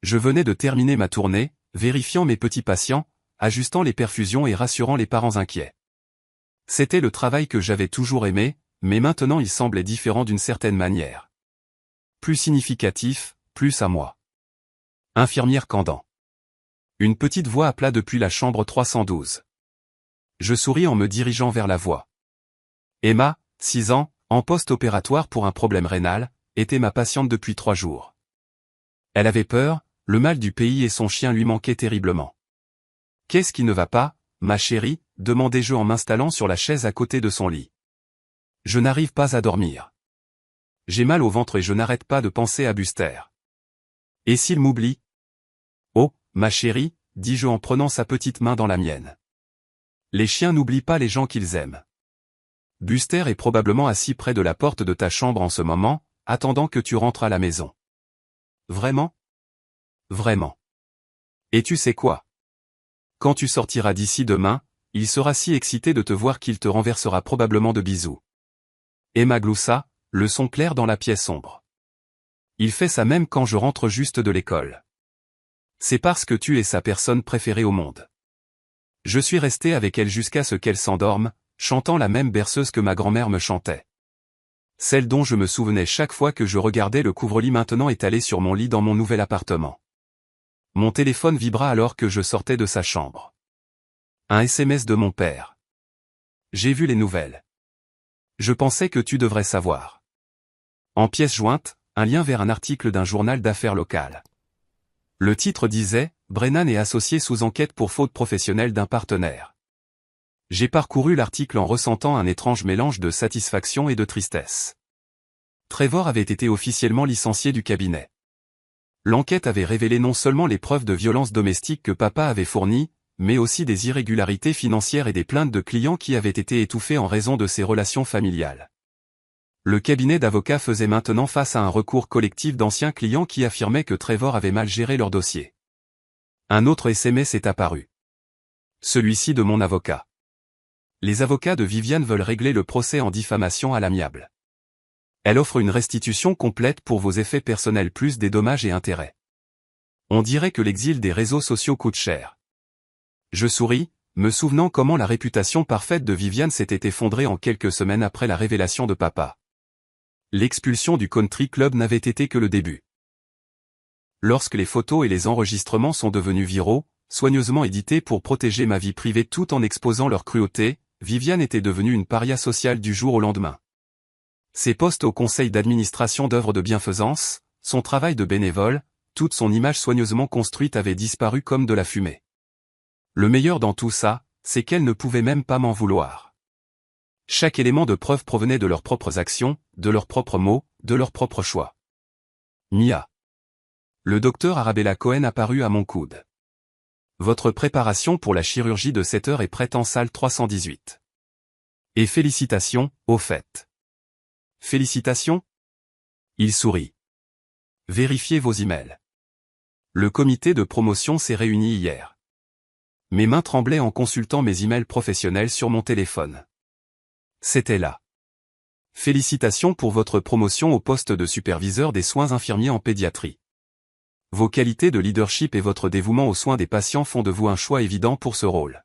Je venais de terminer ma tournée, vérifiant mes petits patients, ajustant les perfusions et rassurant les parents inquiets. C'était le travail que j'avais toujours aimé, mais maintenant il semblait différent d'une certaine manière. Plus significatif, plus à moi. Infirmière Candan. Une petite voix appela depuis la chambre 312. Je souris en me dirigeant vers la voix. Emma, 6 ans, en post-opératoire pour un problème rénal, était ma patiente depuis 3 jours. Elle avait peur, le mal du pays et son chien lui manquait terriblement. Qu'est-ce qui ne va pas, ma chérie, demandai-je en m'installant sur la chaise à côté de son lit. Je n'arrive pas à dormir. J'ai mal au ventre et je n'arrête pas de penser à Buster. Et s'il m'oublie? Oh, ma chérie, dis-je en prenant sa petite main dans la mienne. Les chiens n'oublient pas les gens qu'ils aiment. Buster est probablement assis près de la porte de ta chambre en ce moment, attendant que tu rentres à la maison. Vraiment? Vraiment. Et tu sais quoi? Quand tu sortiras d'ici demain, il sera si excité de te voir qu'il te renversera probablement de bisous. Emma gloussa, le son clair dans la pièce sombre. Il fait ça même quand je rentre juste de l'école. C'est parce que tu es sa personne préférée au monde. Je suis resté avec elle jusqu'à ce qu'elle s'endorme, chantant la même berceuse que ma grand-mère me chantait. Celle dont je me souvenais chaque fois que je regardais le couvre-lit maintenant étalé sur mon lit dans mon nouvel appartement. Mon téléphone vibra alors que je sortais de sa chambre. Un SMS de mon père. J'ai vu les nouvelles. Je pensais que tu devrais savoir. En pièce jointe, un lien vers un article d'un journal d'affaires local. Le titre disait « Brennan est associé sous enquête pour faute professionnelle d'un partenaire ». J'ai parcouru l'article en ressentant un étrange mélange de satisfaction et de tristesse. Trevor avait été officiellement licencié du cabinet. L'enquête avait révélé non seulement les preuves de violence domestique que papa avait fournies, mais aussi des irrégularités financières et des plaintes de clients qui avaient été étouffées en raison de ses relations familiales. Le cabinet d'avocats faisait maintenant face à un recours collectif d'anciens clients qui affirmaient que Trevor avait mal géré leur dossier. Un autre SMS est apparu. Celui-ci de mon avocat. Les avocats de Viviane veulent régler le procès en diffamation à l'amiable. Elle offre une restitution complète pour vos effets personnels plus des dommages et intérêts. On dirait que l'exil des réseaux sociaux coûte cher. Je souris, me souvenant comment la réputation parfaite de Viviane s'était effondrée en quelques semaines après la révélation de papa. L'expulsion du country club n'avait été que le début. Lorsque les photos et les enregistrements sont devenus viraux, soigneusement édités pour protéger ma vie privée tout en exposant leur cruauté, Viviane était devenue une paria sociale du jour au lendemain. Ses postes au conseil d'administration d'œuvres de bienfaisance, son travail de bénévole, toute son image soigneusement construite avait disparu comme de la fumée. Le meilleur dans tout ça, c'est qu'elle ne pouvait même pas m'en vouloir. Chaque élément de preuve provenait de leurs propres actions, de leurs propres mots, de leurs propres choix. Mia. Le docteur Arabella Cohen apparut à mon coude. Votre préparation pour la chirurgie de 7 heures est prête en salle 318. Et félicitations, au fait. Félicitations? Il sourit. Vérifiez vos emails. Le comité de promotion s'est réuni hier. Mes mains tremblaient en consultant mes emails professionnels sur mon téléphone. C'était là. Félicitations pour votre promotion au poste de superviseur des soins infirmiers en pédiatrie. Vos qualités de leadership et votre dévouement aux soins des patients font de vous un choix évident pour ce rôle.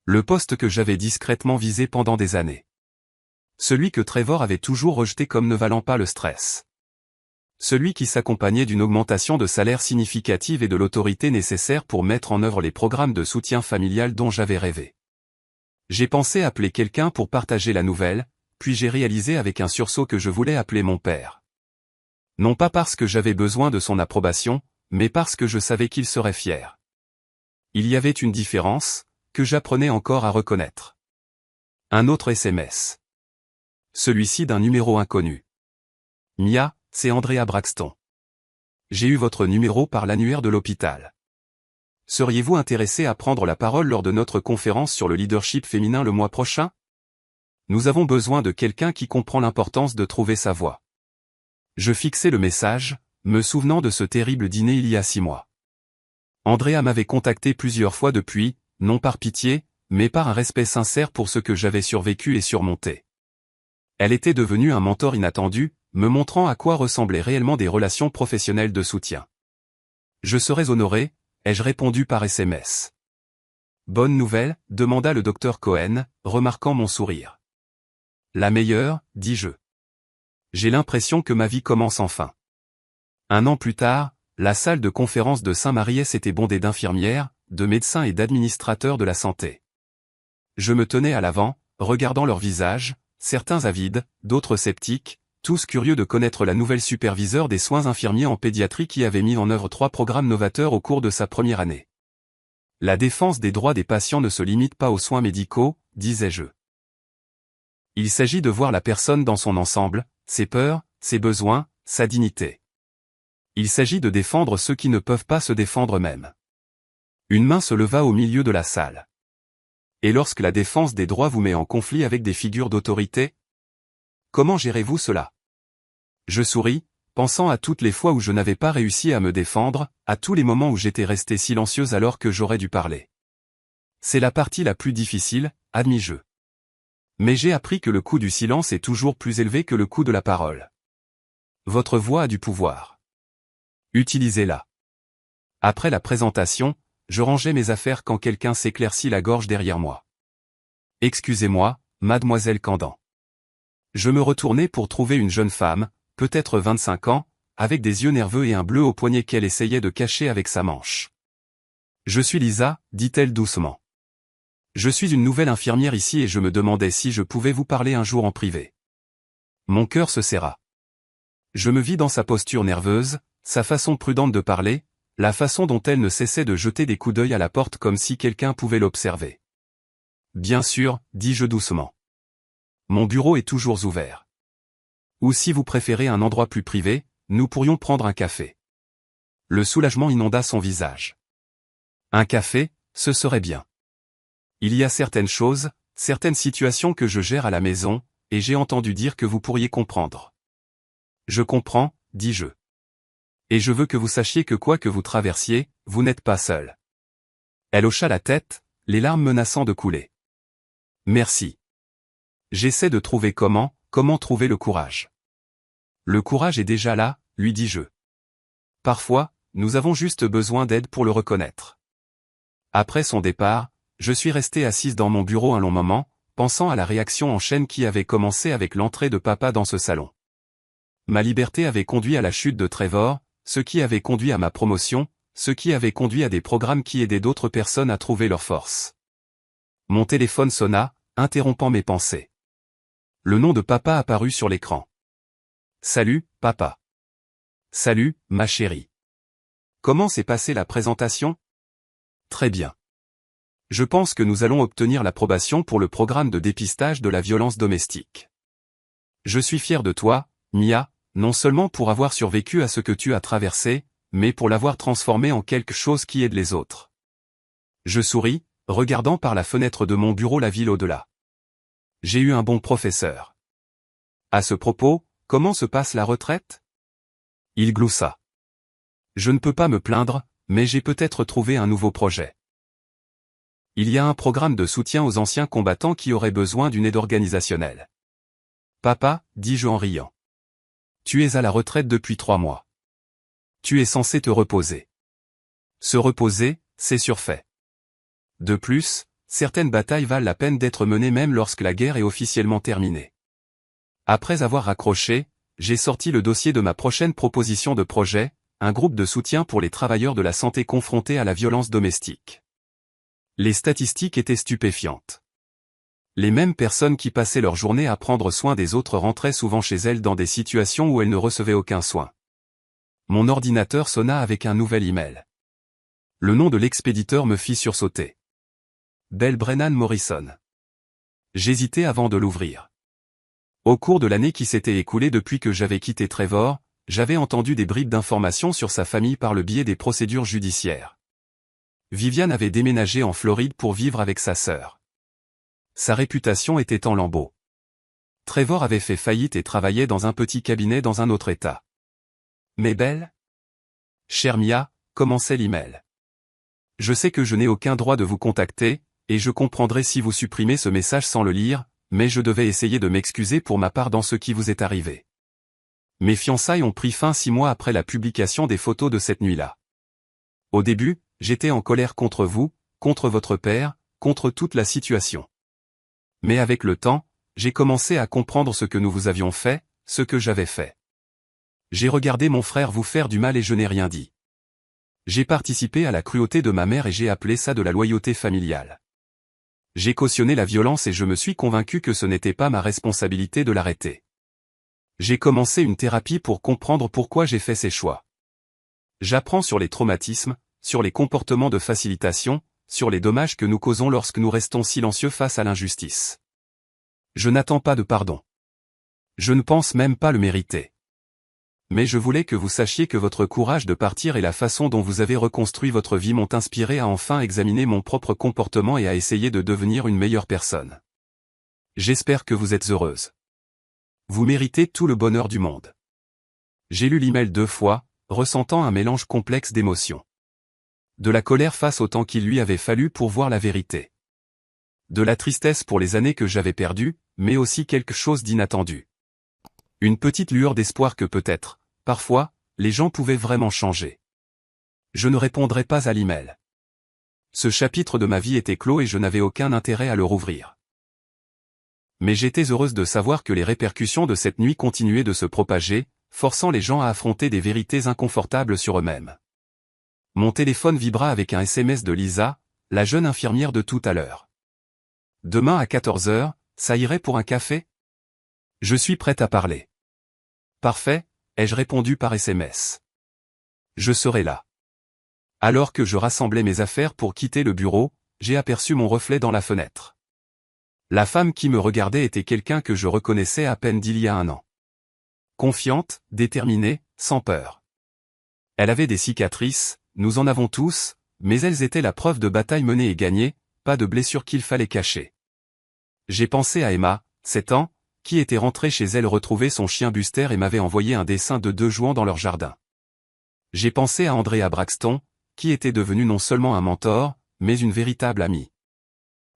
Le poste que j'avais discrètement visé pendant des années. Celui que Trevor avait toujours rejeté comme ne valant pas le stress. Celui qui s'accompagnait d'une augmentation de salaire significative et de l'autorité nécessaire pour mettre en œuvre les programmes de soutien familial dont j'avais rêvé. J'ai pensé appeler quelqu'un pour partager la nouvelle, puis j'ai réalisé avec un sursaut que je voulais appeler mon père. Non pas parce que j'avais besoin de son approbation, mais parce que je savais qu'il serait fier. Il y avait une différence, que j'apprenais encore à reconnaître. Un autre SMS. Celui-ci d'un numéro inconnu. Mia, c'est Andrea Braxton. J'ai eu votre numéro par l'annuaire de l'hôpital. Seriez-vous intéressé à prendre la parole lors de notre conférence sur le leadership féminin le mois prochain? Nous avons besoin de quelqu'un qui comprend l'importance de trouver sa voie. Je fixai le message, me souvenant de ce terrible dîner il y a 6 mois. Andrea m'avait contacté plusieurs fois depuis, non par pitié, mais par un respect sincère pour ce que j'avais survécu et surmonté. Elle était devenue un mentor inattendu, me montrant à quoi ressemblaient réellement des relations professionnelles de soutien. Je serais honoré, ai-je répondu par SMS. Bonne nouvelle, demanda le docteur Cohen, remarquant mon sourire. La meilleure, dis-je. J'ai l'impression que ma vie commence enfin. 1 an plus tard, la salle de conférence de Saint-Maries était bondée d'infirmières, de médecins et d'administrateurs de la santé. Je me tenais à l'avant, regardant leurs visages, certains avides, d'autres sceptiques, tous curieux de connaître la nouvelle superviseure des soins infirmiers en pédiatrie qui avait mis en œuvre 3 programmes novateurs au cours de sa première année. La défense des droits des patients ne se limite pas aux soins médicaux, disais-je. Il s'agit de voir la personne dans son ensemble, ses peurs, ses besoins, sa dignité. Il s'agit de défendre ceux qui ne peuvent pas se défendre eux-mêmes. Une main se leva au milieu de la salle. Et lorsque la défense des droits vous met en conflit avec des figures d'autorité? Comment gérez-vous cela? Je souris, pensant à toutes les fois où je n'avais pas réussi à me défendre, à tous les moments où j'étais resté silencieuse alors que j'aurais dû parler. C'est la partie la plus difficile, admis-je. Mais j'ai appris que le coût du silence est toujours plus élevé que le coût de la parole. Votre voix a du pouvoir. Utilisez-la. Après la présentation, je rangeais mes affaires quand quelqu'un s'éclaircit la gorge derrière moi. Excusez-moi, mademoiselle Candan. Je me retournai pour trouver une jeune femme, peut-être 25 ans, avec des yeux nerveux et un bleu au poignet qu'elle essayait de cacher avec sa manche. Je suis Lisa, dit-elle doucement. Je suis une nouvelle infirmière ici et je me demandais si je pouvais vous parler un jour en privé. Mon cœur se serra. Je me vis dans sa posture nerveuse, sa façon prudente de parler, la façon dont elle ne cessait de jeter des coups d'œil à la porte comme si quelqu'un pouvait l'observer. Bien sûr, dis-je doucement. Mon bureau est toujours ouvert. Ou si vous préférez un endroit plus privé, nous pourrions prendre un café. Le soulagement inonda son visage. Un café, ce serait bien. Il y a certaines choses, certaines situations que je gère à la maison, et j'ai entendu dire que vous pourriez comprendre. Je comprends, dis-je. Et je veux que vous sachiez que quoi que vous traversiez, vous n'êtes pas seul. Elle hocha la tête, les larmes menaçant de couler. Merci. J'essaie de trouver comment trouver le courage. Le courage est déjà là, lui dis-je. Parfois, nous avons juste besoin d'aide pour le reconnaître. Après son départ, je suis resté assise dans mon bureau un long moment, pensant à la réaction en chaîne qui avait commencé avec l'entrée de papa dans ce salon. Ma liberté avait conduit à la chute de Trevor, ce qui avait conduit à ma promotion, ce qui avait conduit à des programmes qui aidaient d'autres personnes à trouver leur force. Mon téléphone sonna, interrompant mes pensées. Le nom de papa apparut sur l'écran. Salut, papa. Salut, ma chérie. Comment s'est passée la présentation? Très bien. Je pense que nous allons obtenir l'approbation pour le programme de dépistage de la violence domestique. Je suis fier de toi, Mia, non seulement pour avoir survécu à ce que tu as traversé, mais pour l'avoir transformé en quelque chose qui aide les autres. Je souris, regardant par la fenêtre de mon bureau la ville au-delà. J'ai eu un bon professeur. À ce propos, comment se passe la retraite? Il gloussa. Je ne peux pas me plaindre, mais j'ai peut-être trouvé un nouveau projet. Il y a un programme de soutien aux anciens combattants qui auraient besoin d'une aide organisationnelle. Papa, dis-je en riant. Tu es à la retraite depuis 3 mois. Tu es censé te reposer. Se reposer, c'est surfait. De plus, certaines batailles valent la peine d'être menées même lorsque la guerre est officiellement terminée. Après avoir raccroché, j'ai sorti le dossier de ma prochaine proposition de projet, un groupe de soutien pour les travailleurs de la santé confrontés à la violence domestique. Les statistiques étaient stupéfiantes. Les mêmes personnes qui passaient leur journée à prendre soin des autres rentraient souvent chez elles dans des situations où elles ne recevaient aucun soin. Mon ordinateur sonna avec un nouvel email. Le nom de l'expéditeur me fit sursauter. Belle Brennan Morrison. J'hésitais avant de l'ouvrir. Au cours de l'année qui s'était écoulée depuis que j'avais quitté Trevor, j'avais entendu des bribes d'informations sur sa famille par le biais des procédures judiciaires. Viviane avait déménagé en Floride pour vivre avec sa sœur. Sa réputation était en lambeaux. Trevor avait fait faillite et travaillait dans un petit cabinet dans un autre état. Mais Belle? Chère Mia, commençait l'email. Je sais que je n'ai aucun droit de vous contacter, et je comprendrai si vous supprimez ce message sans le lire, mais je devais essayer de m'excuser pour ma part dans ce qui vous est arrivé. Mes fiançailles ont pris fin 6 mois après la publication des photos de cette nuit-là. Au début, j'étais en colère contre vous, contre votre père, contre toute la situation. Mais avec le temps, j'ai commencé à comprendre ce que nous vous avions fait, ce que j'avais fait. J'ai regardé mon frère vous faire du mal et je n'ai rien dit. J'ai participé à la cruauté de ma mère et j'ai appelé ça de la loyauté familiale. J'ai cautionné la violence et je me suis convaincu que ce n'était pas ma responsabilité de l'arrêter. J'ai commencé une thérapie pour comprendre pourquoi j'ai fait ces choix. J'apprends sur les traumatismes, sur les comportements de facilitation, sur les dommages que nous causons lorsque nous restons silencieux face à l'injustice. Je n'attends pas de pardon. Je ne pense même pas le mériter. Mais je voulais que vous sachiez que votre courage de partir et la façon dont vous avez reconstruit votre vie m'ont inspiré à enfin examiner mon propre comportement et à essayer de devenir une meilleure personne. J'espère que vous êtes heureuse. Vous méritez tout le bonheur du monde. J'ai lu l'email 2 fois, ressentant un mélange complexe d'émotions. De la colère face au temps qu'il lui avait fallu pour voir la vérité. De la tristesse pour les années que j'avais perdues, mais aussi quelque chose d'inattendu. Une petite lueur d'espoir que peut-être, parfois, les gens pouvaient vraiment changer. Je ne répondrai pas à l'email. Ce chapitre de ma vie était clos et je n'avais aucun intérêt à le rouvrir. Mais j'étais heureuse de savoir que les répercussions de cette nuit continuaient de se propager, forçant les gens à affronter des vérités inconfortables sur eux-mêmes. Mon téléphone vibra avec un SMS de Lisa, la jeune infirmière de tout à l'heure. Demain à 14 h, ça irait pour un café? Je suis prête à parler. Parfait, ai-je répondu par SMS. Je serai là. Alors que je rassemblais mes affaires pour quitter le bureau, j'ai aperçu mon reflet dans la fenêtre. La femme qui me regardait était quelqu'un que je reconnaissais à peine d'il y a 1 an. Confiante, déterminée, sans peur. Elle avait des cicatrices, nous en avons tous, mais elles étaient la preuve de batailles menées et gagnées, pas de blessures qu'il fallait cacher. J'ai pensé à Emma, 7 ans, qui était rentrée chez elle retrouver son chien Buster et m'avait envoyé un dessin de 2 jouant dans leur jardin. J'ai pensé à Andrea Braxton, qui était devenu non seulement un mentor, mais une véritable amie.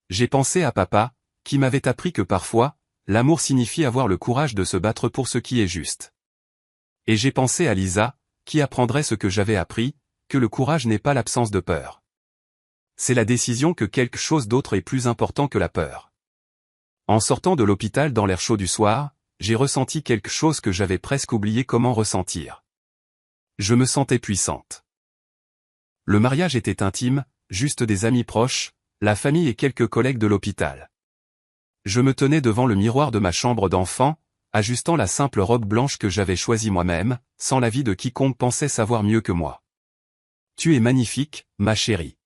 J'ai pensé à papa, qui m'avait appris que parfois, l'amour signifie avoir le courage de se battre pour ce qui est juste. Et j'ai pensé à Lisa, qui apprendrait ce que j'avais appris, que le courage n'est pas l'absence de peur. C'est la décision que quelque chose d'autre est plus important que la peur. En sortant de l'hôpital dans l'air chaud du soir, j'ai ressenti quelque chose que j'avais presque oublié comment ressentir. Je me sentais puissante. Le mariage était intime, juste des amis proches, la famille et quelques collègues de l'hôpital. Je me tenais devant le miroir de ma chambre d'enfant, ajustant la simple robe blanche que j'avais choisie moi-même, sans l'avis de quiconque pensait savoir mieux que moi. Tu es magnifique, ma chérie.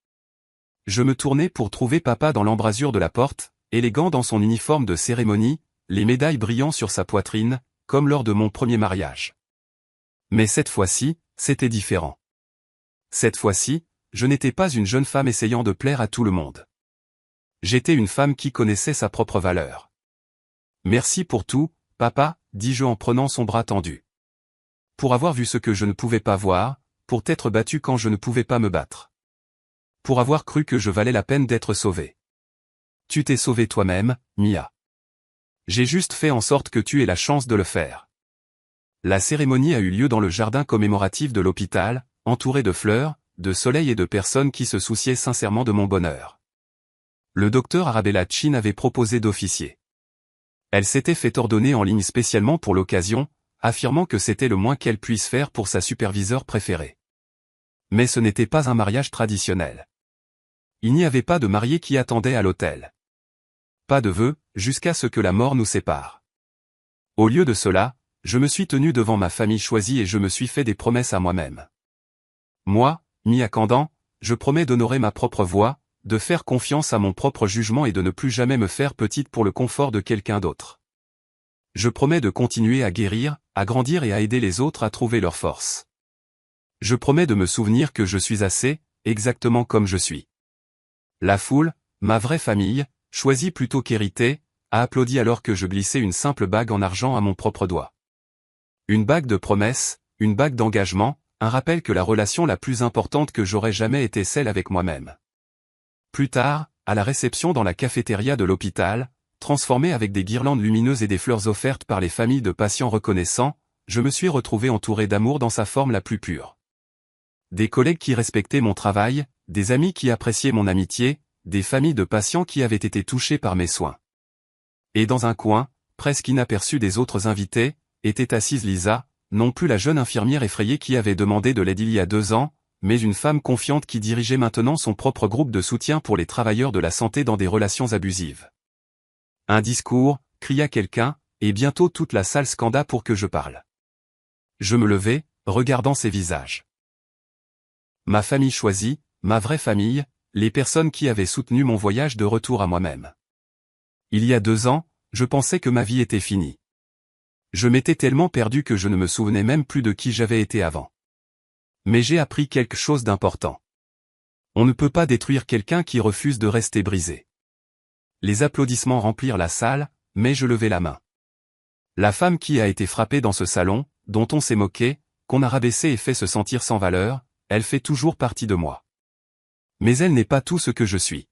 Je me tournai pour trouver papa dans l'embrasure de la porte, élégant dans son uniforme de cérémonie, les médailles brillant sur sa poitrine, comme lors de mon premier mariage. Mais cette fois-ci, c'était différent. Cette fois-ci, je n'étais pas une jeune femme essayant de plaire à tout le monde. J'étais une femme qui connaissait sa propre valeur. Merci pour tout, papa, dis-je en prenant son bras tendu. Pour avoir vu ce que je ne pouvais pas voir, pour t'être battu quand je ne pouvais pas me battre. Pour avoir cru que je valais la peine d'être sauvé. Tu t'es sauvé toi-même, Mia. J'ai juste fait en sorte que tu aies la chance de le faire. La cérémonie a eu lieu dans le jardin commémoratif de l'hôpital, entouré de fleurs, de soleil et de personnes qui se souciaient sincèrement de mon bonheur. Le docteur Arabella Chin avait proposé d'officier. Elle s'était fait ordonner en ligne spécialement pour l'occasion, affirmant que c'était le moins qu'elle puisse faire pour sa superviseure préférée. Mais ce n'était pas un mariage traditionnel. Il n'y avait pas de mariés qui attendaient à l'autel. Pas de vœux, jusqu'à ce que la mort nous sépare. Au lieu de cela, je me suis tenu devant ma famille choisie et je me suis fait des promesses à moi-même. Moi, Mia Kandan, je promets d'honorer ma propre voix, de faire confiance à mon propre jugement et de ne plus jamais me faire petite pour le confort de quelqu'un d'autre. Je promets de continuer à guérir, à grandir et à aider les autres à trouver leur force. Je promets de me souvenir que je suis assez, exactement comme je suis. La foule, ma vraie famille, choisie plutôt qu'héritée, a applaudi alors que je glissais une simple bague en argent à mon propre doigt. Une bague de promesse, une bague d'engagement, un rappel que la relation la plus importante que j'aurais jamais été celle avec moi-même. Plus tard, à la réception dans la cafétéria de l'hôpital, transformée avec des guirlandes lumineuses et des fleurs offertes par les familles de patients reconnaissants, je me suis retrouvé entouré d'amour dans sa forme la plus pure. Des collègues qui respectaient mon travail, des amis qui appréciaient mon amitié, des familles de patients qui avaient été touchés par mes soins. Et dans un coin, presque inaperçu des autres invités, était assise Lisa, non plus la jeune infirmière effrayée qui avait demandé de l'aide il y a 2 ans, mais une femme confiante qui dirigeait maintenant son propre groupe de soutien pour les travailleurs de la santé dans des relations abusives. Un discours, cria quelqu'un, et bientôt toute la salle scanda pour que je parle. Je me levai, regardant ces visages. Ma famille choisie, ma vraie famille, les personnes qui avaient soutenu mon voyage de retour à moi-même. Il y a 2 ans, je pensais que ma vie était finie. Je m'étais tellement perdu que je ne me souvenais même plus de qui j'avais été avant. Mais j'ai appris quelque chose d'important. On ne peut pas détruire quelqu'un qui refuse de rester brisé. Les applaudissements remplirent la salle, mais je levai la main. La femme qui a été frappée dans ce salon, dont on s'est moqué, qu'on a rabaissé et fait se sentir sans valeur, elle fait toujours partie de moi. Mais elle n'est pas tout ce que je suis.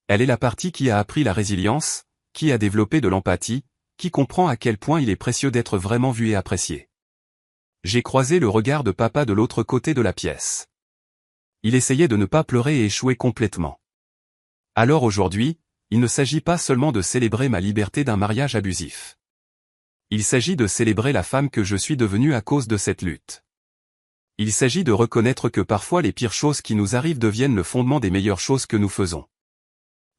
Elle est la partie qui a appris la résilience, qui a développé de l'empathie, qui comprend à quel point il est précieux d'être vraiment vu et apprécié. J'ai croisé le regard de papa de l'autre côté de la pièce. Il essayait de ne pas pleurer et échouait complètement. Alors aujourd'hui, il ne s'agit pas seulement de célébrer ma liberté d'un mariage abusif. Il s'agit de célébrer la femme que je suis devenue à cause de cette lutte. Il s'agit de reconnaître que parfois les pires choses qui nous arrivent deviennent le fondement des meilleures choses que nous faisons.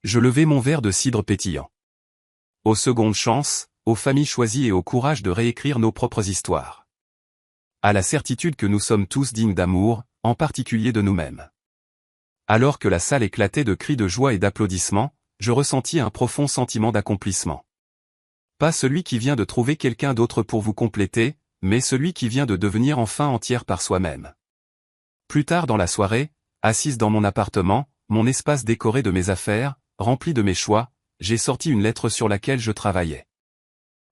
Je levai mon verre de cidre pétillant. Aux secondes chances, aux familles choisies et au courage de réécrire nos propres histoires. À la certitude que nous sommes tous dignes d'amour, en particulier de nous-mêmes. Alors que la salle éclatait de cris de joie et d'applaudissements, je ressentis un profond sentiment d'accomplissement. Pas celui qui vient de trouver quelqu'un d'autre pour vous compléter, mais celui qui vient de devenir enfin entière par soi-même. Plus tard dans la soirée, assise dans mon appartement, mon espace décoré de mes affaires, rempli de mes choix, j'ai sorti une lettre sur laquelle je travaillais.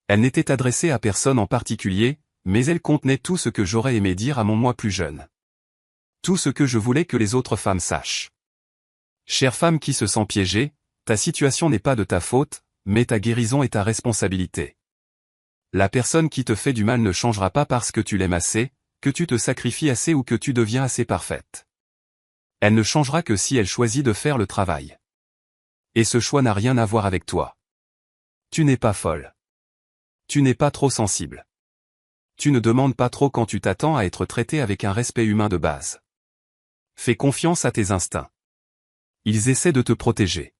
Elle n'était adressée à personne en particulier, mais elle contenait tout ce que j'aurais aimé dire à mon moi plus jeune. Tout ce que je voulais que les autres femmes sachent. Chère femme qui se sent piégée, ta situation n'est pas de ta faute, mais ta guérison est ta responsabilité. La personne qui te fait du mal ne changera pas parce que tu l'aimes assez, que tu te sacrifies assez ou que tu deviens assez parfaite. Elle ne changera que si elle choisit de faire le travail. Et ce choix n'a rien à voir avec toi. Tu n'es pas folle. Tu n'es pas trop sensible. Tu ne demandes pas trop quand tu t'attends à être traité avec un respect humain de base. Fais confiance à tes instincts. Ils essaient de te protéger.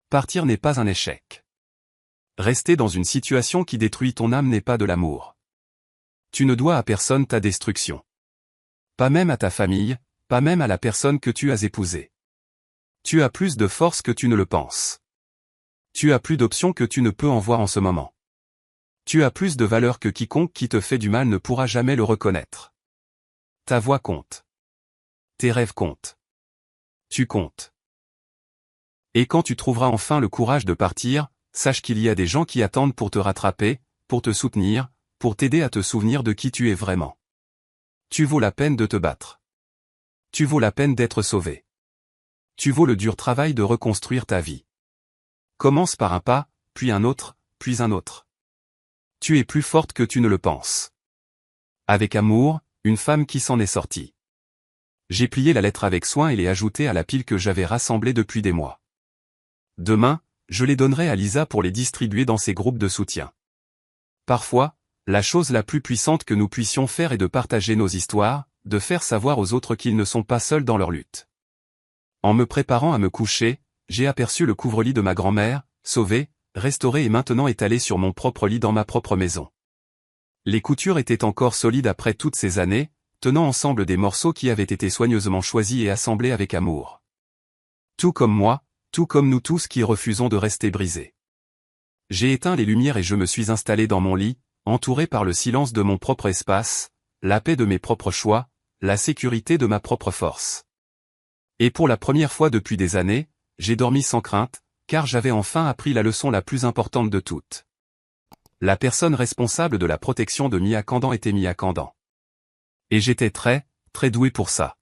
Partir n'est pas un échec. Rester dans une situation qui détruit ton âme n'est pas de l'amour. Tu ne dois à personne ta destruction. Pas même à ta famille, pas même à la personne que tu as épousée. Tu as plus de force que tu ne le penses. Tu as plus d'options que tu ne peux en voir en ce moment. Tu as plus de valeur que quiconque qui te fait du mal ne pourra jamais le reconnaître. Ta voix compte. Tes rêves comptent. Tu comptes. Et quand tu trouveras enfin le courage de partir, sache qu'il y a des gens qui attendent pour te rattraper, pour te soutenir, pour t'aider à te souvenir de qui tu es vraiment. Tu vaux la peine de te battre. Tu vaux la peine d'être sauvé. Tu vaux le dur travail de reconstruire ta vie. Commence par un pas, puis un autre, puis un autre. Tu es plus forte que tu ne le penses. Avec amour, une femme qui s'en est sortie. J'ai plié la lettre avec soin et l'ai ajoutée à la pile que j'avais rassemblée depuis des mois. Demain, je les donnerai à Lisa pour les distribuer dans ses groupes de soutien. Parfois, la chose la plus puissante que nous puissions faire est de partager nos histoires, de faire savoir aux autres qu'ils ne sont pas seuls dans leur lutte. En me préparant à me coucher, j'ai aperçu le couvre-lit de ma grand-mère, sauvé, restauré et maintenant étalé sur mon propre lit dans ma propre maison. Les coutures étaient encore solides après toutes ces années, tenant ensemble des morceaux qui avaient été soigneusement choisis et assemblés avec amour. Tout comme moi, tout comme nous tous qui refusons de rester brisés. J'ai éteint les lumières et je me suis installé dans mon lit, entouré par le silence de mon propre espace, la paix de mes propres choix, la sécurité de ma propre force. Et pour la première fois depuis des années, j'ai dormi sans crainte, car j'avais enfin appris la leçon la plus importante de toutes. La personne responsable de la protection de Mia Kandan était Mia Kandan. Et j'étais très, très doué pour ça.